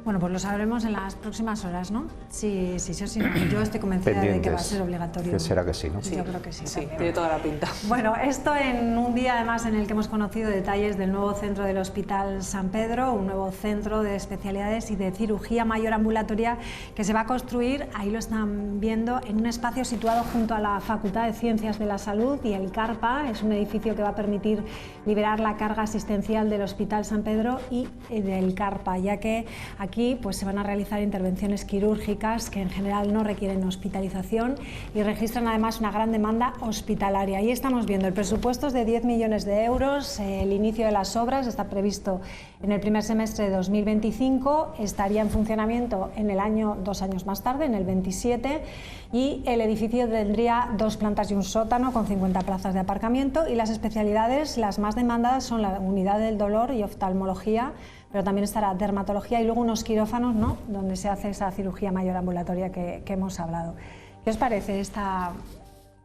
Bueno, pues lo sabremos en las próximas horas, ¿no? Sí, no. Yo estoy convencida de que va a ser obligatorio. Que será que sí, ¿no? Yo creo que sí. Sí, tiene toda la pinta. Bueno, esto en un día además en el que hemos conocido detalles del nuevo centro del Hospital San Pedro, un nuevo centro de especialidades y de cirugía mayor ambulatoria que se va a construir, ahí lo están viendo, en un espacio situado junto a la Facultad de Ciencias de la Salud y el CARPA. Es un edificio que va a permitir liberar la carga asistencial del Hospital San Pedro y del CARPA, ya que aquí pues se van a realizar intervenciones quirúrgicas que en general no requieren hospitalización y registran además una gran demanda hospitalaria. Ahí estamos viendo el presupuesto es de 10 millones de euros, el inicio de las obras está previsto en el primer semestre de 2025, estaría en funcionamiento en el año, 2 años más tarde, en el 27, y el edificio tendría 2 plantas y un sótano con 50 plazas de aparcamiento, y las especialidades, las más demandadas son la unidad del dolor y oftalmología, pero también estará dermatología y luego unos quirófanos, ¿no?, donde se hace esa cirugía mayor ambulatoria que hemos hablado. ¿Qué os parece esta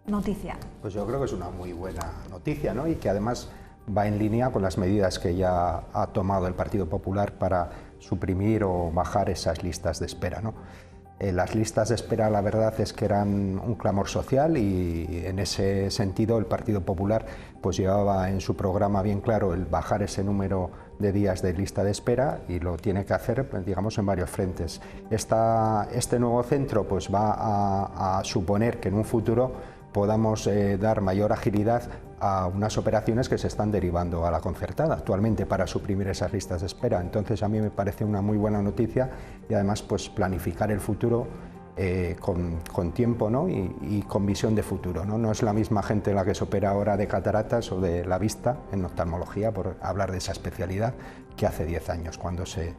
noticia? Pues yo creo que es una muy buena noticia, ¿no?, y que además va en línea con las medidas que ya ha tomado el Partido Popular para suprimir o bajar esas listas de espera, ¿no? Las listas de espera, la verdad es que eran un clamor social, y en ese sentido el Partido Popular pues llevaba en su programa bien claro el bajar ese número de días de lista de espera, y lo tiene que hacer, digamos, en varios frentes. Este nuevo centro pues va a suponer que en un futuro podamos dar mayor agilidad a unas operaciones que se están derivando a la concertada actualmente para suprimir esas listas de espera. Entonces a mí me parece una muy buena noticia, y además pues planificar el futuro con tiempo, ¿no?, y con visión de futuro, ¿no? No es la misma gente la que se opera ahora de cataratas o de la vista en oftalmología, por hablar de esa especialidad, que hace 10 años cuando se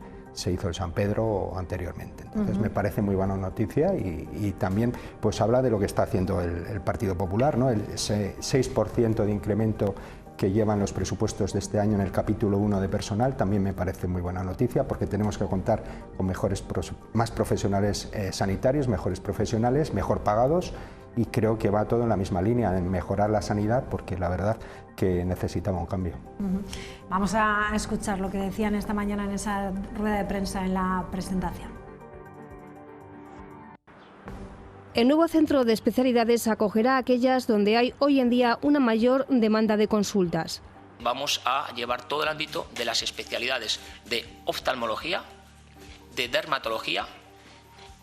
hizo el San Pedro anteriormente. Entonces me parece muy buena noticia, y también pues habla de lo que está haciendo el Partido Popular, ¿no? El 6% de incremento que llevan los presupuestos de este año en el capítulo 1 de personal también me parece muy buena noticia, porque tenemos que contar con más profesionales sanitarios, mejores profesionales, mejor pagados, y creo que va todo en la misma línea, en mejorar la sanidad, porque la verdad que necesitaba un cambio. Vamos a escuchar lo que decían esta mañana en esa rueda de prensa en la presentación. El nuevo centro de especialidades acogerá a aquellas donde hay hoy en día una mayor demanda de consultas. Vamos a llevar todo el ámbito de las especialidades de oftalmología, de dermatología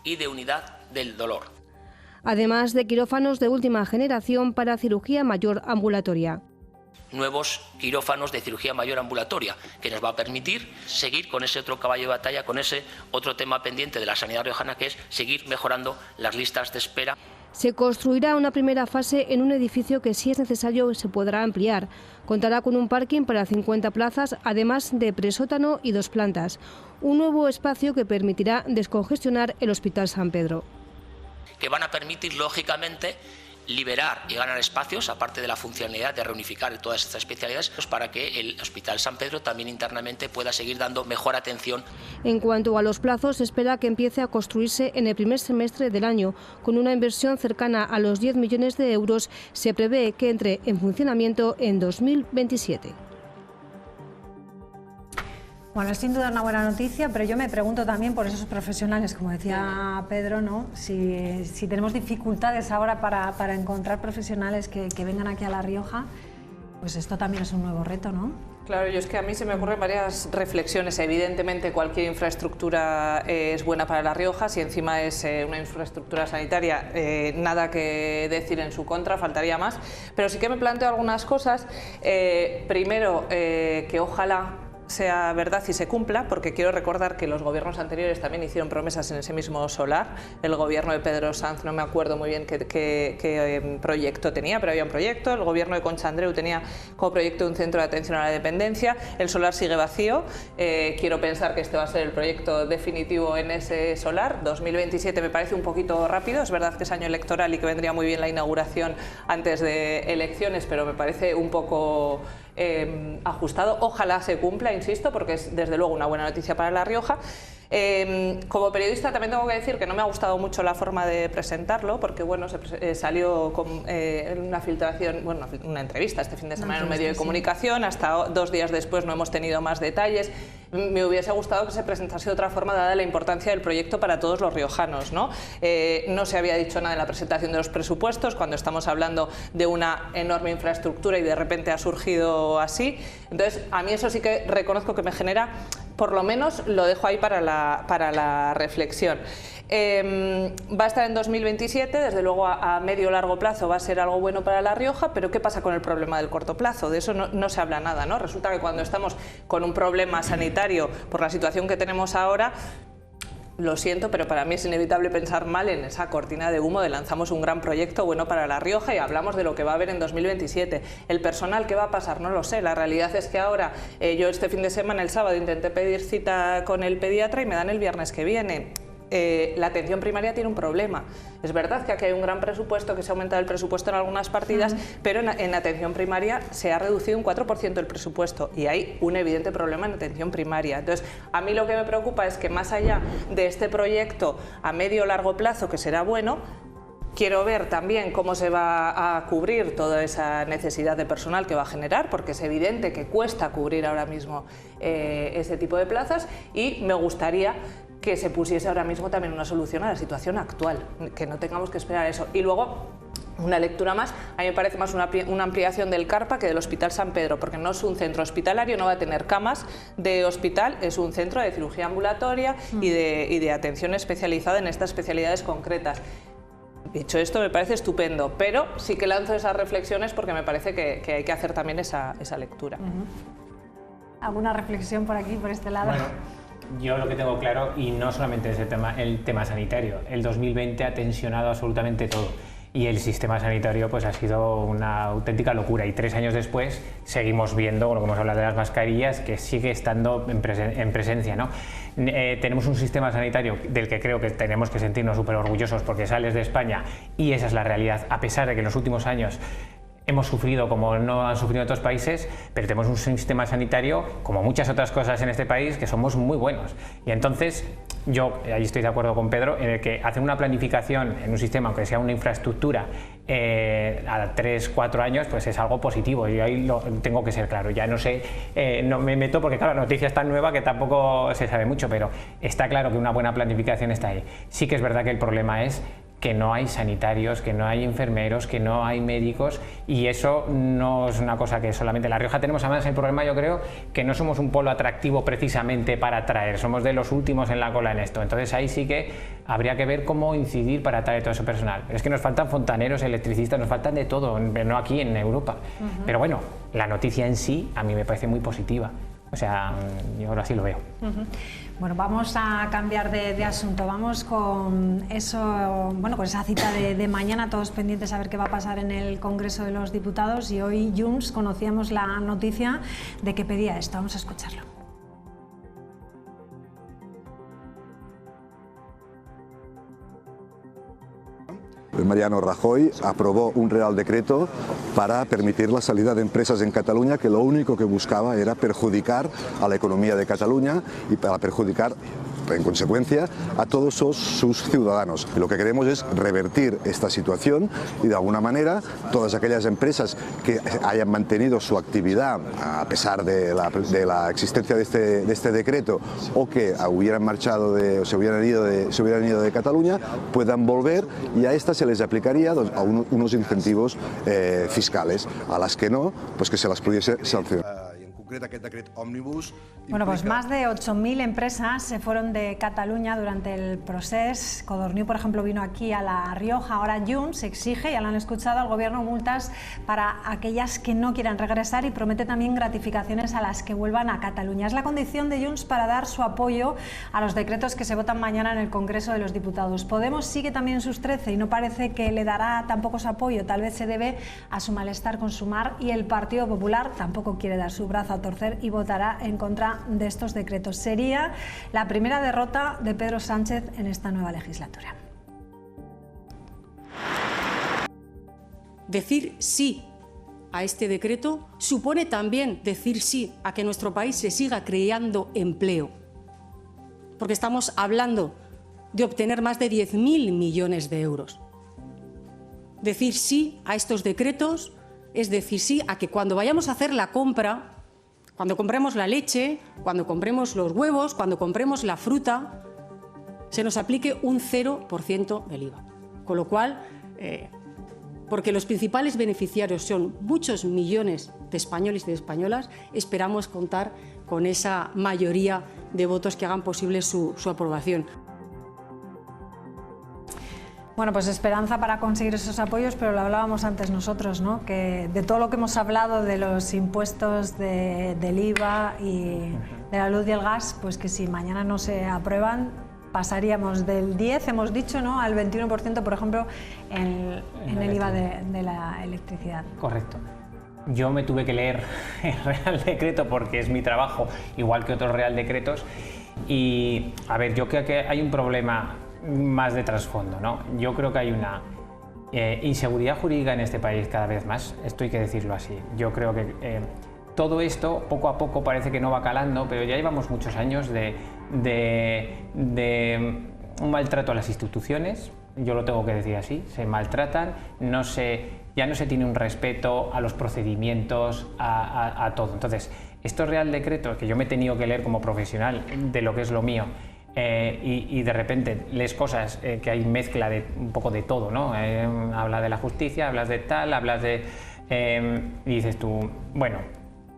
y de unidad del dolor. Además de quirófanos de última generación para cirugía mayor ambulatoria. Nuevos quirófanos de cirugía mayor ambulatoria, que nos va a permitir seguir con ese otro caballo de batalla, con ese otro tema pendiente de la sanidad riojana, que es seguir mejorando las listas de espera. Se construirá una primera fase en un edificio que, si es necesario, se podrá ampliar. Contará con un parking para 50 plazas, además de presótano y 2 plantas. Un nuevo espacio que permitirá descongestionar el Hospital San Pedro. Que van a permitir, lógicamente, liberar y ganar espacios, aparte de la funcionalidad de reunificar todas estas especialidades, pues para que el Hospital San Pedro también internamente pueda seguir dando mejor atención. En cuanto a los plazos, se espera que empiece a construirse en el primer semestre del año. Con una inversión cercana a los 10 millones de euros, se prevé que entre en funcionamiento en 2027. Bueno, es sin duda una buena noticia, pero yo me pregunto también por esos profesionales, como decía Pedro, ¿no? Si tenemos dificultades ahora para encontrar profesionales que vengan aquí a La Rioja, pues esto también es un nuevo reto, ¿no? Claro, yo es que a mí se me ocurren varias reflexiones. Evidentemente cualquier infraestructura es buena para La Rioja, si encima es una infraestructura sanitaria, nada que decir en su contra, faltaría más. Pero sí que me planteo algunas cosas. Primero, que ojalá sea verdad y se cumpla, porque quiero recordar que los gobiernos anteriores también hicieron promesas en ese mismo solar. El gobierno de Pedro Sanz, no me acuerdo muy bien qué proyecto tenía, pero había un proyecto. El gobierno de Concha Andreu tenía como proyecto un centro de atención a la dependencia. El solar sigue vacío. Quiero pensar que este va a ser el proyecto definitivo en ese solar. 2027 me parece un poquito rápido. Es verdad que es año electoral y que vendría muy bien la inauguración antes de elecciones, pero me parece un poco ajustado. Ojalá se cumpla, insisto, porque es desde luego una buena noticia para La Rioja. Como periodista también tengo que decir que no me ha gustado mucho la forma de presentarlo, porque bueno, salió con una filtración, bueno, una entrevista este fin de semana en un medio de comunicación, hasta 2 días después no hemos tenido más detalles. Me hubiese gustado que se presentase de otra forma, dada la importancia del proyecto para todos los riojanos, ¿no? No se había dicho nada en la presentación de los presupuestos, cuando estamos hablando de una enorme infraestructura y de repente ha surgido así. Entonces, a mí eso sí que reconozco que me genera, por lo menos lo dejo ahí para la reflexión. Va a estar en 2027, desde luego a medio o largo plazo va a ser algo bueno para La Rioja, pero ¿qué pasa con el problema del corto plazo? De eso no se habla nada, ¿no? Resulta que cuando estamos con un problema sanitario por la situación que tenemos ahora, lo siento, pero para mí es inevitable pensar mal en esa cortina de humo de lanzamos un gran proyecto bueno para La Rioja y hablamos de lo que va a haber en 2027. El personal, ¿qué va a pasar? No lo sé. La realidad es que ahora, yo este fin de semana, el sábado, intenté pedir cita con el pediatra y me dan el viernes que viene. La atención primaria tiene un problema. Es verdad que aquí hay un gran presupuesto, que se ha aumentado el presupuesto en algunas partidas, pero en atención primaria se ha reducido un 4% el presupuesto y hay un evidente problema en atención primaria. Entonces, a mí lo que me preocupa es que más allá de este proyecto a medio o largo plazo, que será bueno, quiero ver también cómo se va a cubrir toda esa necesidad de personal que va a generar, porque es evidente que cuesta cubrir ahora mismo ese tipo de plazas, y me gustaría que se pusiese ahora mismo también una solución a la situación actual, que no tengamos que esperar eso. Y luego, una lectura más, a mí me parece más una ampliación del CARPA que del Hospital San Pedro, porque no es un centro hospitalario, no va a tener camas de hospital, es un centro de cirugía ambulatoria y de atención especializada en estas especialidades concretas. Dicho esto, me parece estupendo, pero sí que lanzo esas reflexiones porque me parece que hay que hacer también esa lectura. ¿Alguna reflexión por aquí, por este lado? Bueno, yo lo que tengo claro, y no solamente es el tema sanitario, el 2020 ha tensionado absolutamente todo. Y el sistema sanitario pues ha sido una auténtica locura, y 3 años después seguimos viendo, bueno, como hemos hablado de las mascarillas, que sigue estando en presencia, ¿no? Tenemos un sistema sanitario del que creo que tenemos que sentirnos súper orgullosos, porque sales de España y esa es la realidad, a pesar de que en los últimos años hemos sufrido como no han sufrido otros países, pero tenemos un sistema sanitario, como muchas otras cosas en este país, que somos muy buenos. Y entonces, yo ahí estoy de acuerdo con Pedro, en el que hacer una planificación en un sistema, aunque sea una infraestructura, a 3-4 años, pues es algo positivo, y ahí tengo que ser claro. Ya no sé, no me meto porque claro, la noticia es tan nueva que tampoco se sabe mucho, pero está claro que una buena planificación está ahí. Sí que es verdad que el problema es que no hay sanitarios, que no hay enfermeros, que no hay médicos, y eso no es una cosa que solamente en La Rioja tenemos. Además, el problema, yo creo que no somos un polo atractivo precisamente para atraer, somos de los últimos en la cola en esto. Entonces ahí sí que habría que ver cómo incidir para atraer todo ese personal. Es que nos faltan fontaneros, electricistas, nos faltan de todo, no aquí en Europa. Pero bueno, la noticia en sí a mí me parece muy positiva. O sea, yo ahora sí lo veo. Bueno, vamos a cambiar de asunto. Vamos con eso, bueno, con esa cita de mañana, todos pendientes a ver qué va a pasar en el Congreso de los Diputados, y hoy Junts conocíamos la noticia de que pedía esto. Vamos a escucharlo. Mariano Rajoy aprobó un Real Decreto para permitir la salida de empresas en Cataluña, que lo único que buscaba era perjudicar a la economía de Cataluña y para perjudicar, en consecuencia, a todos sus ciudadanos. Lo que queremos es revertir esta situación y, de alguna manera, todas aquellas empresas que hayan mantenido su actividad a pesar de la existencia de este decreto, o que hubieran marchado se hubieran ido de Cataluña, puedan volver, y a estas se les aplicaría unos incentivos fiscales. A las que no, pues que se las pudiese sancionar. Bueno, pues más de 8.000 empresas se fueron de Cataluña durante el proceso. Codorniu, por ejemplo, vino aquí a La Rioja. Ahora Junts exige, ya lo han escuchado, al gobierno multas para aquellas que no quieran regresar, y promete también gratificaciones a las que vuelvan a Cataluña. Es la condición de Junts para dar su apoyo a los decretos que se votan mañana en el Congreso de los Diputados. Podemos sigue también sus 13 y no parece que le dará tampoco su apoyo. Tal vez se debe a su malestar con Sumar, y el Partido Popular tampoco quiere dar su brazo a torcer y votará en contra de estos decretos. Sería la primera derrota de Pedro Sánchez en esta nueva legislatura. Decir sí a este decreto supone también decir sí a que en nuestro país se siga creando empleo, porque estamos hablando de obtener más de 10.000 millones de euros. Decir sí a estos decretos es decir sí a que cuando vayamos a hacer la compra, cuando compremos la leche, cuando compremos los huevos, cuando compremos la fruta, se nos aplique un 0% del IVA. Con lo cual, porque los principales beneficiarios son muchos millones de españoles y de españolas, esperamos contar con esa mayoría de votos que hagan posible su aprobación. Bueno, pues esperanza para conseguir esos apoyos, pero lo hablábamos antes nosotros, ¿no? Que de todo lo que hemos hablado de los impuestos del IVA y de la luz y el gas, pues que si mañana no se aprueban, pasaríamos del 10, hemos dicho, ¿no?, al 21%, por ejemplo, en el IVA de la electricidad. Correcto. Yo me tuve que leer el Real Decreto porque es mi trabajo, igual que otros Real Decretos, y a ver, yo creo que hay un problema más de trasfondo, ¿no? Yo creo que hay una inseguridad jurídica en este país cada vez más, esto hay que decirlo así. Yo creo que todo esto poco a poco parece que no va calando, pero ya llevamos muchos años de un maltrato a las instituciones, yo lo tengo que decir así, se maltratan, ya no se tiene un respeto a los procedimientos, a todo. Entonces, estos Real Decretos que yo me he tenido que leer como profesional de lo que es lo mío, y de repente lees cosas que hay mezcla de un poco de todo, ¿no? Habla de la justicia, hablas de tal, hablas de... y dices tú, bueno,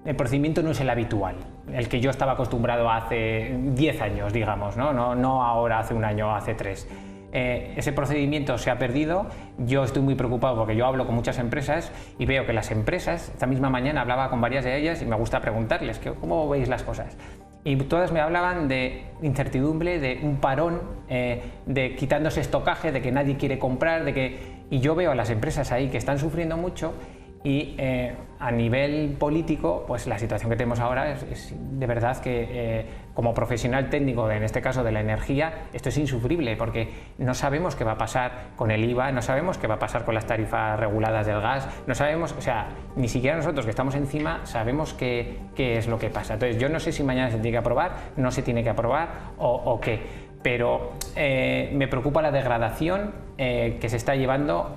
el procedimiento no es el habitual, el que yo estaba acostumbrado hace 10 años, digamos, no ahora, hace un año, hace 3. Ese procedimiento se ha perdido. Yo estoy muy preocupado porque yo hablo con muchas empresas y veo que las empresas, esta misma mañana hablaba con varias de ellas y me gusta preguntarles ¿cómo veis las cosas? Y todas me hablaban de incertidumbre, de un parón, de quitándose estocaje, de que nadie quiere comprar, y yo veo a las empresas ahí que están sufriendo mucho. Y a nivel político, pues la situación que tenemos ahora es de verdad que como profesional técnico, en este caso de la energía, esto es insufrible porque no sabemos qué va a pasar con el IVA, no sabemos qué va a pasar con las tarifas reguladas del gas, no sabemos, o sea, ni siquiera nosotros que estamos encima sabemos qué es lo que pasa. Entonces yo no sé si mañana se tiene que aprobar, no se tiene que aprobar o qué. Pero me preocupa la degradación que se está llevando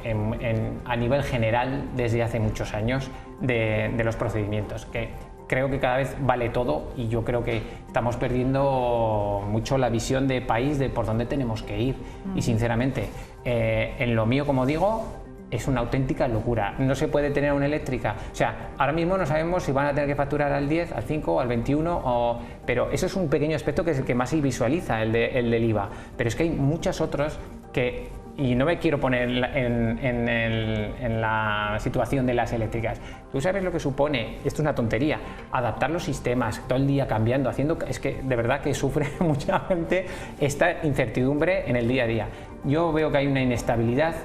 a nivel general desde hace muchos años de los procedimientos, que creo que cada vez vale todo y yo creo que estamos perdiendo mucho la visión de país, de por dónde tenemos que ir. Y sinceramente, en lo mío, como digo, es una auténtica locura. No se puede tener una eléctrica. O sea, ahora mismo no sabemos si van a tener que facturar al 10, al 5, al 21, pero eso es un pequeño aspecto que es el que más se visualiza, el del IVA. Pero es que hay muchos otros que, y no me quiero poner en la situación de las eléctricas. Tú sabes lo que supone, esto es una tontería, adaptar los sistemas, todo el día cambiando, es que de verdad que sufre mucha gente esta incertidumbre en el día a día. Yo veo que hay una inestabilidad,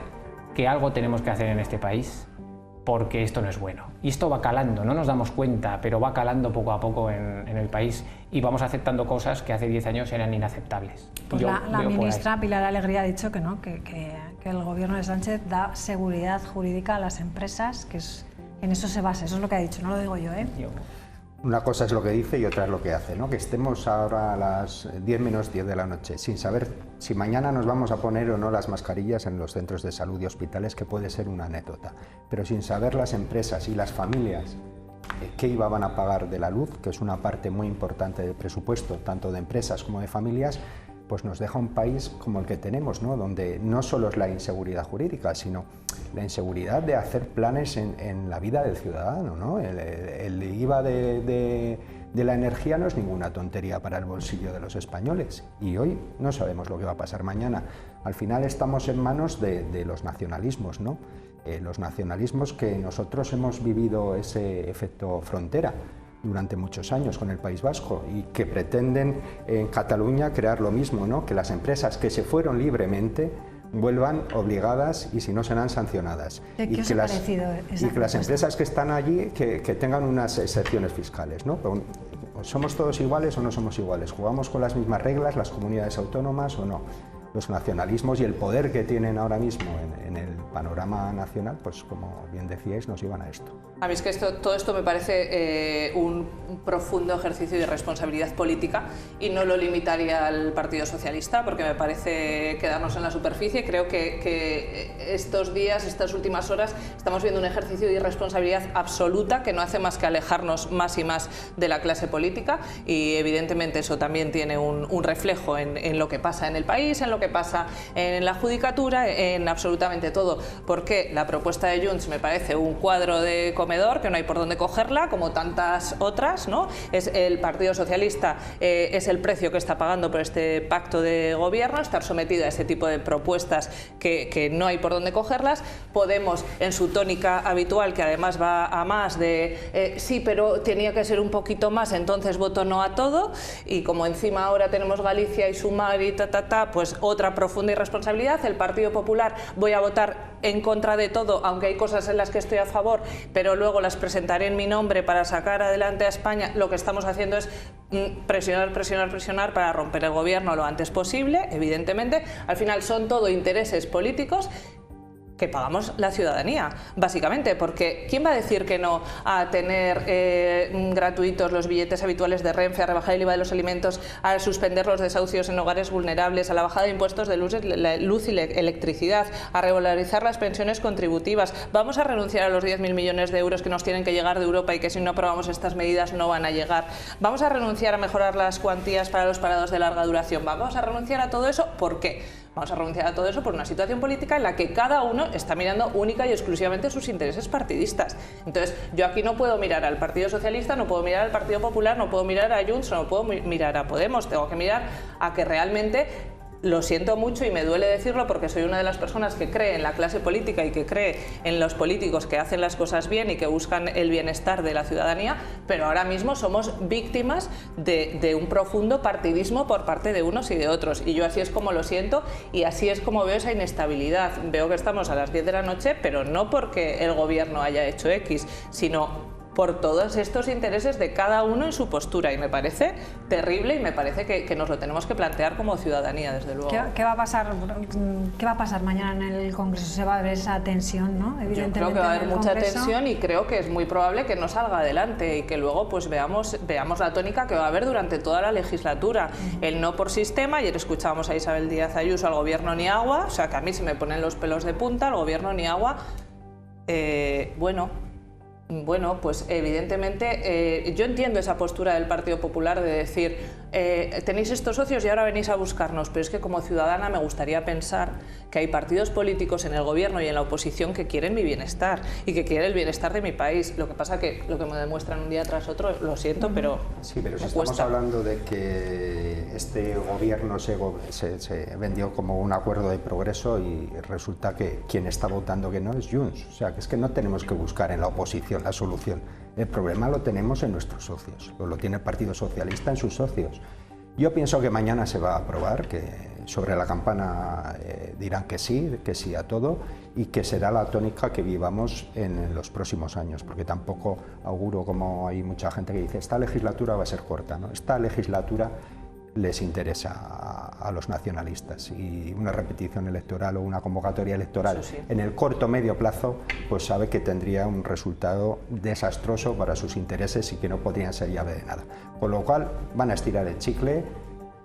que algo tenemos que hacer en este país porque esto no es bueno. Y esto va calando, no nos damos cuenta, pero va calando poco a poco en el país y vamos aceptando cosas que hace 10 años eran inaceptables. Pues la ministra Pilar Alegría ha dicho que no, que el gobierno de Sánchez da seguridad jurídica a las empresas, que en eso se basa, eso es lo que ha dicho, no lo digo yo, ¿eh? Una cosa es lo que dice y otra es lo que hace, ¿no? Que estemos ahora a las 10 menos 10 de la noche sin saber si mañana nos vamos a poner o no las mascarillas en los centros de salud y hospitales, que puede ser una anécdota, pero sin saber las empresas y las familias qué IVA van a pagar de la luz, que es una parte muy importante del presupuesto, tanto de empresas como de familias, pues nos deja un país como el que tenemos, ¿no? Donde no solo es la inseguridad jurídica, sino la inseguridad de hacer planes en la vida del ciudadano, ¿no? El IVA de la energía no es ninguna tontería para el bolsillo de los españoles y hoy no sabemos lo que va a pasar mañana. Al final estamos en manos de los nacionalismos, ¿no? Los nacionalismos que nosotros hemos vivido ese efecto frontera durante muchos años con el País Vasco y que pretenden en Cataluña crear lo mismo, ¿no? Que las empresas que se fueron libremente vuelvan obligadas y si no serán sancionadas. ¿Qué os ha parecido esa y que las empresas que están allí que tengan unas excepciones fiscales, ¿no? Pero, ¿somos todos iguales o no somos iguales? ¿Jugamos con las mismas reglas las comunidades autónomas o no? los nacionalismos y el poder que tienen ahora mismo en el panorama nacional, pues como bien decíais, nos llevan a esto. A mí es que todo esto me parece un profundo ejercicio de responsabilidad política y no lo limitaría al Partido Socialista, porque me parece quedarnos en la superficie. Creo que estos días, estas últimas horas, estamos viendo un ejercicio de irresponsabilidad absoluta que no hace más que alejarnos más y más de la clase política, y evidentemente eso también tiene un reflejo en lo que pasa en el país, en lo que pasa en la judicatura, en absolutamente todo. Porque la propuesta de Junts me parece un cuadro de comedor que no hay por dónde cogerla, como tantas otras, ¿no? Es el Partido Socialista, es el precio que está pagando por este pacto de gobierno, estar sometido a ese tipo de propuestas que no hay por dónde cogerlas. Podemos, en su tónica habitual, que además va a más de sí, pero tenía que ser un poquito más, entonces voto no a todo, y como encima ahora tenemos Galicia y Sumar y pues otra profunda irresponsabilidad. El Partido Popular, voy a votar en contra de todo, aunque hay cosas en las que estoy a favor, pero luego las presentaré en mi nombre para sacar adelante a España. Lo que estamos haciendo es presionar, presionar, presionar para romper el gobierno lo antes posible, evidentemente. Al final son todo intereses políticos que pagamos la ciudadanía, básicamente, porque ¿quién va a decir que no a tener gratuitos los billetes habituales de Renfe, a rebajar el IVA de los alimentos, a suspender los desahucios en hogares vulnerables, a la bajada de impuestos de luz y electricidad, a regularizar las pensiones contributivas? ¿Vamos a renunciar a los 10.000 millones de euros que nos tienen que llegar de Europa y que si no aprobamos estas medidas no van a llegar? ¿Vamos a renunciar a mejorar las cuantías para los parados de larga duración? ¿Vamos a renunciar a todo eso? ¿Por qué? Vamos a renunciar a todo eso por una situación política en la que cada uno está mirando única y exclusivamente sus intereses partidistas. Entonces, yo aquí no puedo mirar al Partido Socialista, no puedo mirar al Partido Popular, no puedo mirar a Junts, no puedo mirar a Podemos. Tengo que mirar a que realmente, lo siento mucho y me duele decirlo porque soy una de las personas que cree en la clase política y que cree en los políticos que hacen las cosas bien y que buscan el bienestar de la ciudadanía, pero ahora mismo somos víctimas de un profundo partidismo por parte de unos y de otros, y yo así es como lo siento y así es como veo esa inestabilidad. Veo que estamos a las 10 de la noche, pero no porque el gobierno haya hecho X, sino por todos estos intereses de cada uno en su postura, y me parece terrible y me parece que nos lo tenemos que plantear como ciudadanía, desde luego. ¿Qué va a pasar mañana en el Congreso? Se va a ver esa tensión, ¿no? Evidentemente, yo creo que va a haber mucha Congreso tensión y creo que es muy probable que no salga adelante y que luego pues veamos la tónica que va a haber durante toda la legislatura. El no por sistema. Ayer escuchábamos a Isabel Díaz Ayuso, al gobierno ni agua, o sea que a mí se me ponen los pelos de punta, al gobierno ni agua. Bueno, pues evidentemente yo entiendo esa postura del Partido Popular de decir tenéis estos socios y ahora venís a buscarnos, pero es que como ciudadana me gustaría pensar que hay partidos políticos en el gobierno y en la oposición que quieren mi bienestar y que quieren el bienestar de mi país. Lo que pasa que lo que me demuestran un día tras otro, lo siento, pero sí, pero si me estamos cuesta. hablando de que este gobierno se vendió como un acuerdo de progreso y resulta que quien está votando que no es Junts. O sea, que es que no tenemos que buscar en la oposición la solución. El problema lo tenemos en nuestros socios, lo tiene el Partido Socialista en sus socios. Yo pienso que mañana se va a aprobar, que sobre la campana dirán que sí a todo, y que será la tónica que vivamos en los próximos años, porque tampoco auguro, como hay mucha gente que dice, esta legislatura va a ser corta, ¿no? Esta legislatura les interesa a los nacionalistas, y una repetición electoral o una convocatoria electoral en el corto medio plazo pues sabe que tendría un resultado desastroso para sus intereses y que no podrían ser llave de nada, con lo cual van a estirar el chicle,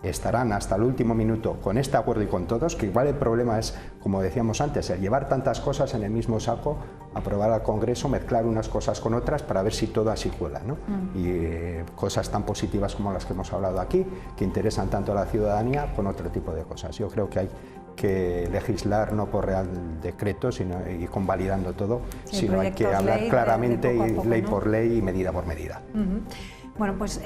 estarán hasta el último minuto con este acuerdo y con todos, que igual el problema es, como decíamos antes, el llevar tantas cosas en el mismo saco, aprobar al Congreso, mezclar unas cosas con otras para ver si todo así cuela, ¿no? Y cosas tan positivas como las que hemos hablado aquí, que interesan tanto a la ciudadanía, con otro tipo de cosas. Yo creo que hay que legislar no por real decreto y convalidando todo, sino hay que hablar claramente y ley por ley y medida por medida. Bueno, pues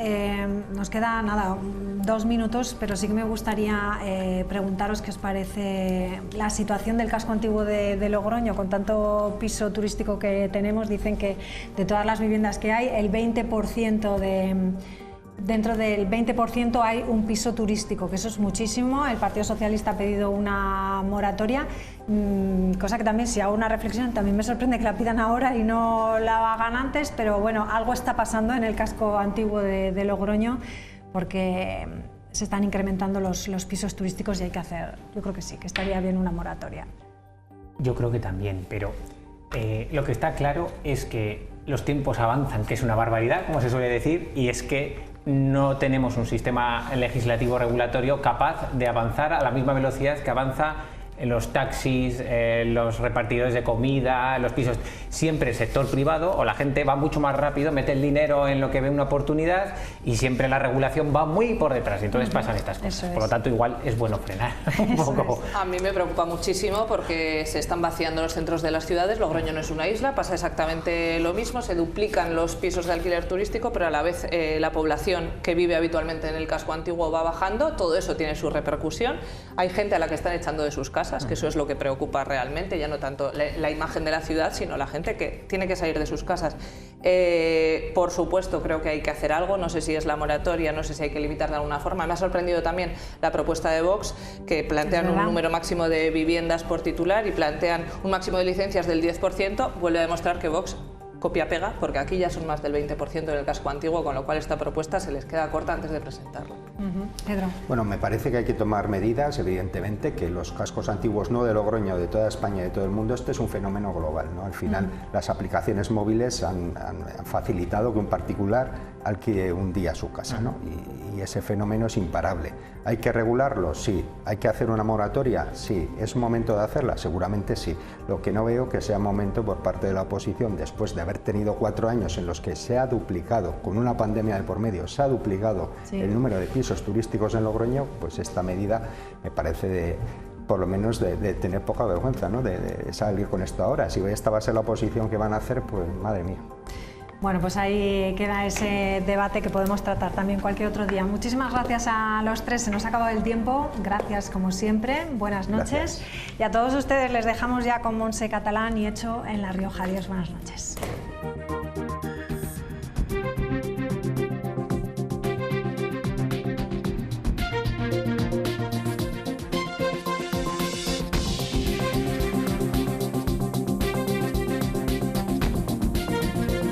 nos queda nada, 2 minutos, pero sí que me gustaría preguntaros qué os parece la situación del casco antiguo de Logroño. Con tanto piso turístico que tenemos, dicen que de todas las viviendas que hay, el 20% dentro del 20% hay un piso turístico, que eso es muchísimo. El Partido Socialista ha pedido una moratoria, cosa que también, si hago una reflexión, también me sorprende que la pidan ahora y no la hagan antes, pero bueno, algo está pasando en el casco antiguo de Logroño, porque se están incrementando los pisos turísticos y hay que hacer, yo creo que sí, que estaría bien una moratoria. Yo creo que también, pero lo que está claro es que los tiempos avanzan, que es una barbaridad, como se suele decir, y es que no tenemos un sistema legislativo regulatorio capaz de avanzar a la misma velocidad que avanza en los taxis, los repartidores de comida, los pisos. Siempre el sector privado o la gente va mucho más rápido, mete el dinero en lo que ve una oportunidad y siempre la regulación va muy por detrás. Entonces pasan estas cosas. Por lo tanto, igual es bueno frenar un poco. A mí me preocupa muchísimo porque se están vaciando los centros de las ciudades. Logroño no es una isla, pasa exactamente lo mismo. Se duplican los pisos de alquiler turístico, pero a la vez la población que vive habitualmente en el casco antiguo va bajando. Todo eso tiene su repercusión. Hay gente a la que están echando de sus casas, que eso es lo que preocupa realmente, ya no tanto la imagen de la ciudad, sino la gente que tiene que salir de sus casas. Por supuesto, creo que hay que hacer algo, no sé si es la moratoria, no sé si hay que limitar de alguna forma. Me ha sorprendido también la propuesta de Vox, que plantean un número máximo de viviendas por titular y plantean un máximo de licencias del 10%, vuelve a demostrar que Vox copia-pega, porque aquí ya son más del 20% del casco antiguo, con lo cual esta propuesta se les queda corta antes de presentarla. Pedro. Bueno, me parece que hay que tomar medidas, evidentemente, que los cascos antiguos, no de Logroño, de toda España, de todo el mundo, este es un fenómeno global, ¿no? Al final, las aplicaciones móviles han facilitado que un particular alquile un día su casa, ¿no? Y ese fenómeno es imparable. ¿Hay que regularlo? Sí. ¿Hay que hacer una moratoria? Sí. ¿Es momento de hacerla? Seguramente sí. Lo que no veo que sea momento por parte de la oposición, después de haber tenido 4 años en los que se ha duplicado, con una pandemia de por medio, se ha duplicado el número de pisos turísticos en Logroño, pues esta medida me parece por lo menos de tener poca vergüenza, ¿no? De salir con esto ahora. Si esta va a ser la oposición que van a hacer, pues madre mía. Bueno, pues ahí queda ese debate que podemos tratar también cualquier otro día. Muchísimas gracias a los tres, se nos ha acabado el tiempo. Gracias como siempre, buenas noches. Gracias. Y a todos ustedes les dejamos ya con Montse Catalán y Hecho en La Rioja. Adiós, buenas noches.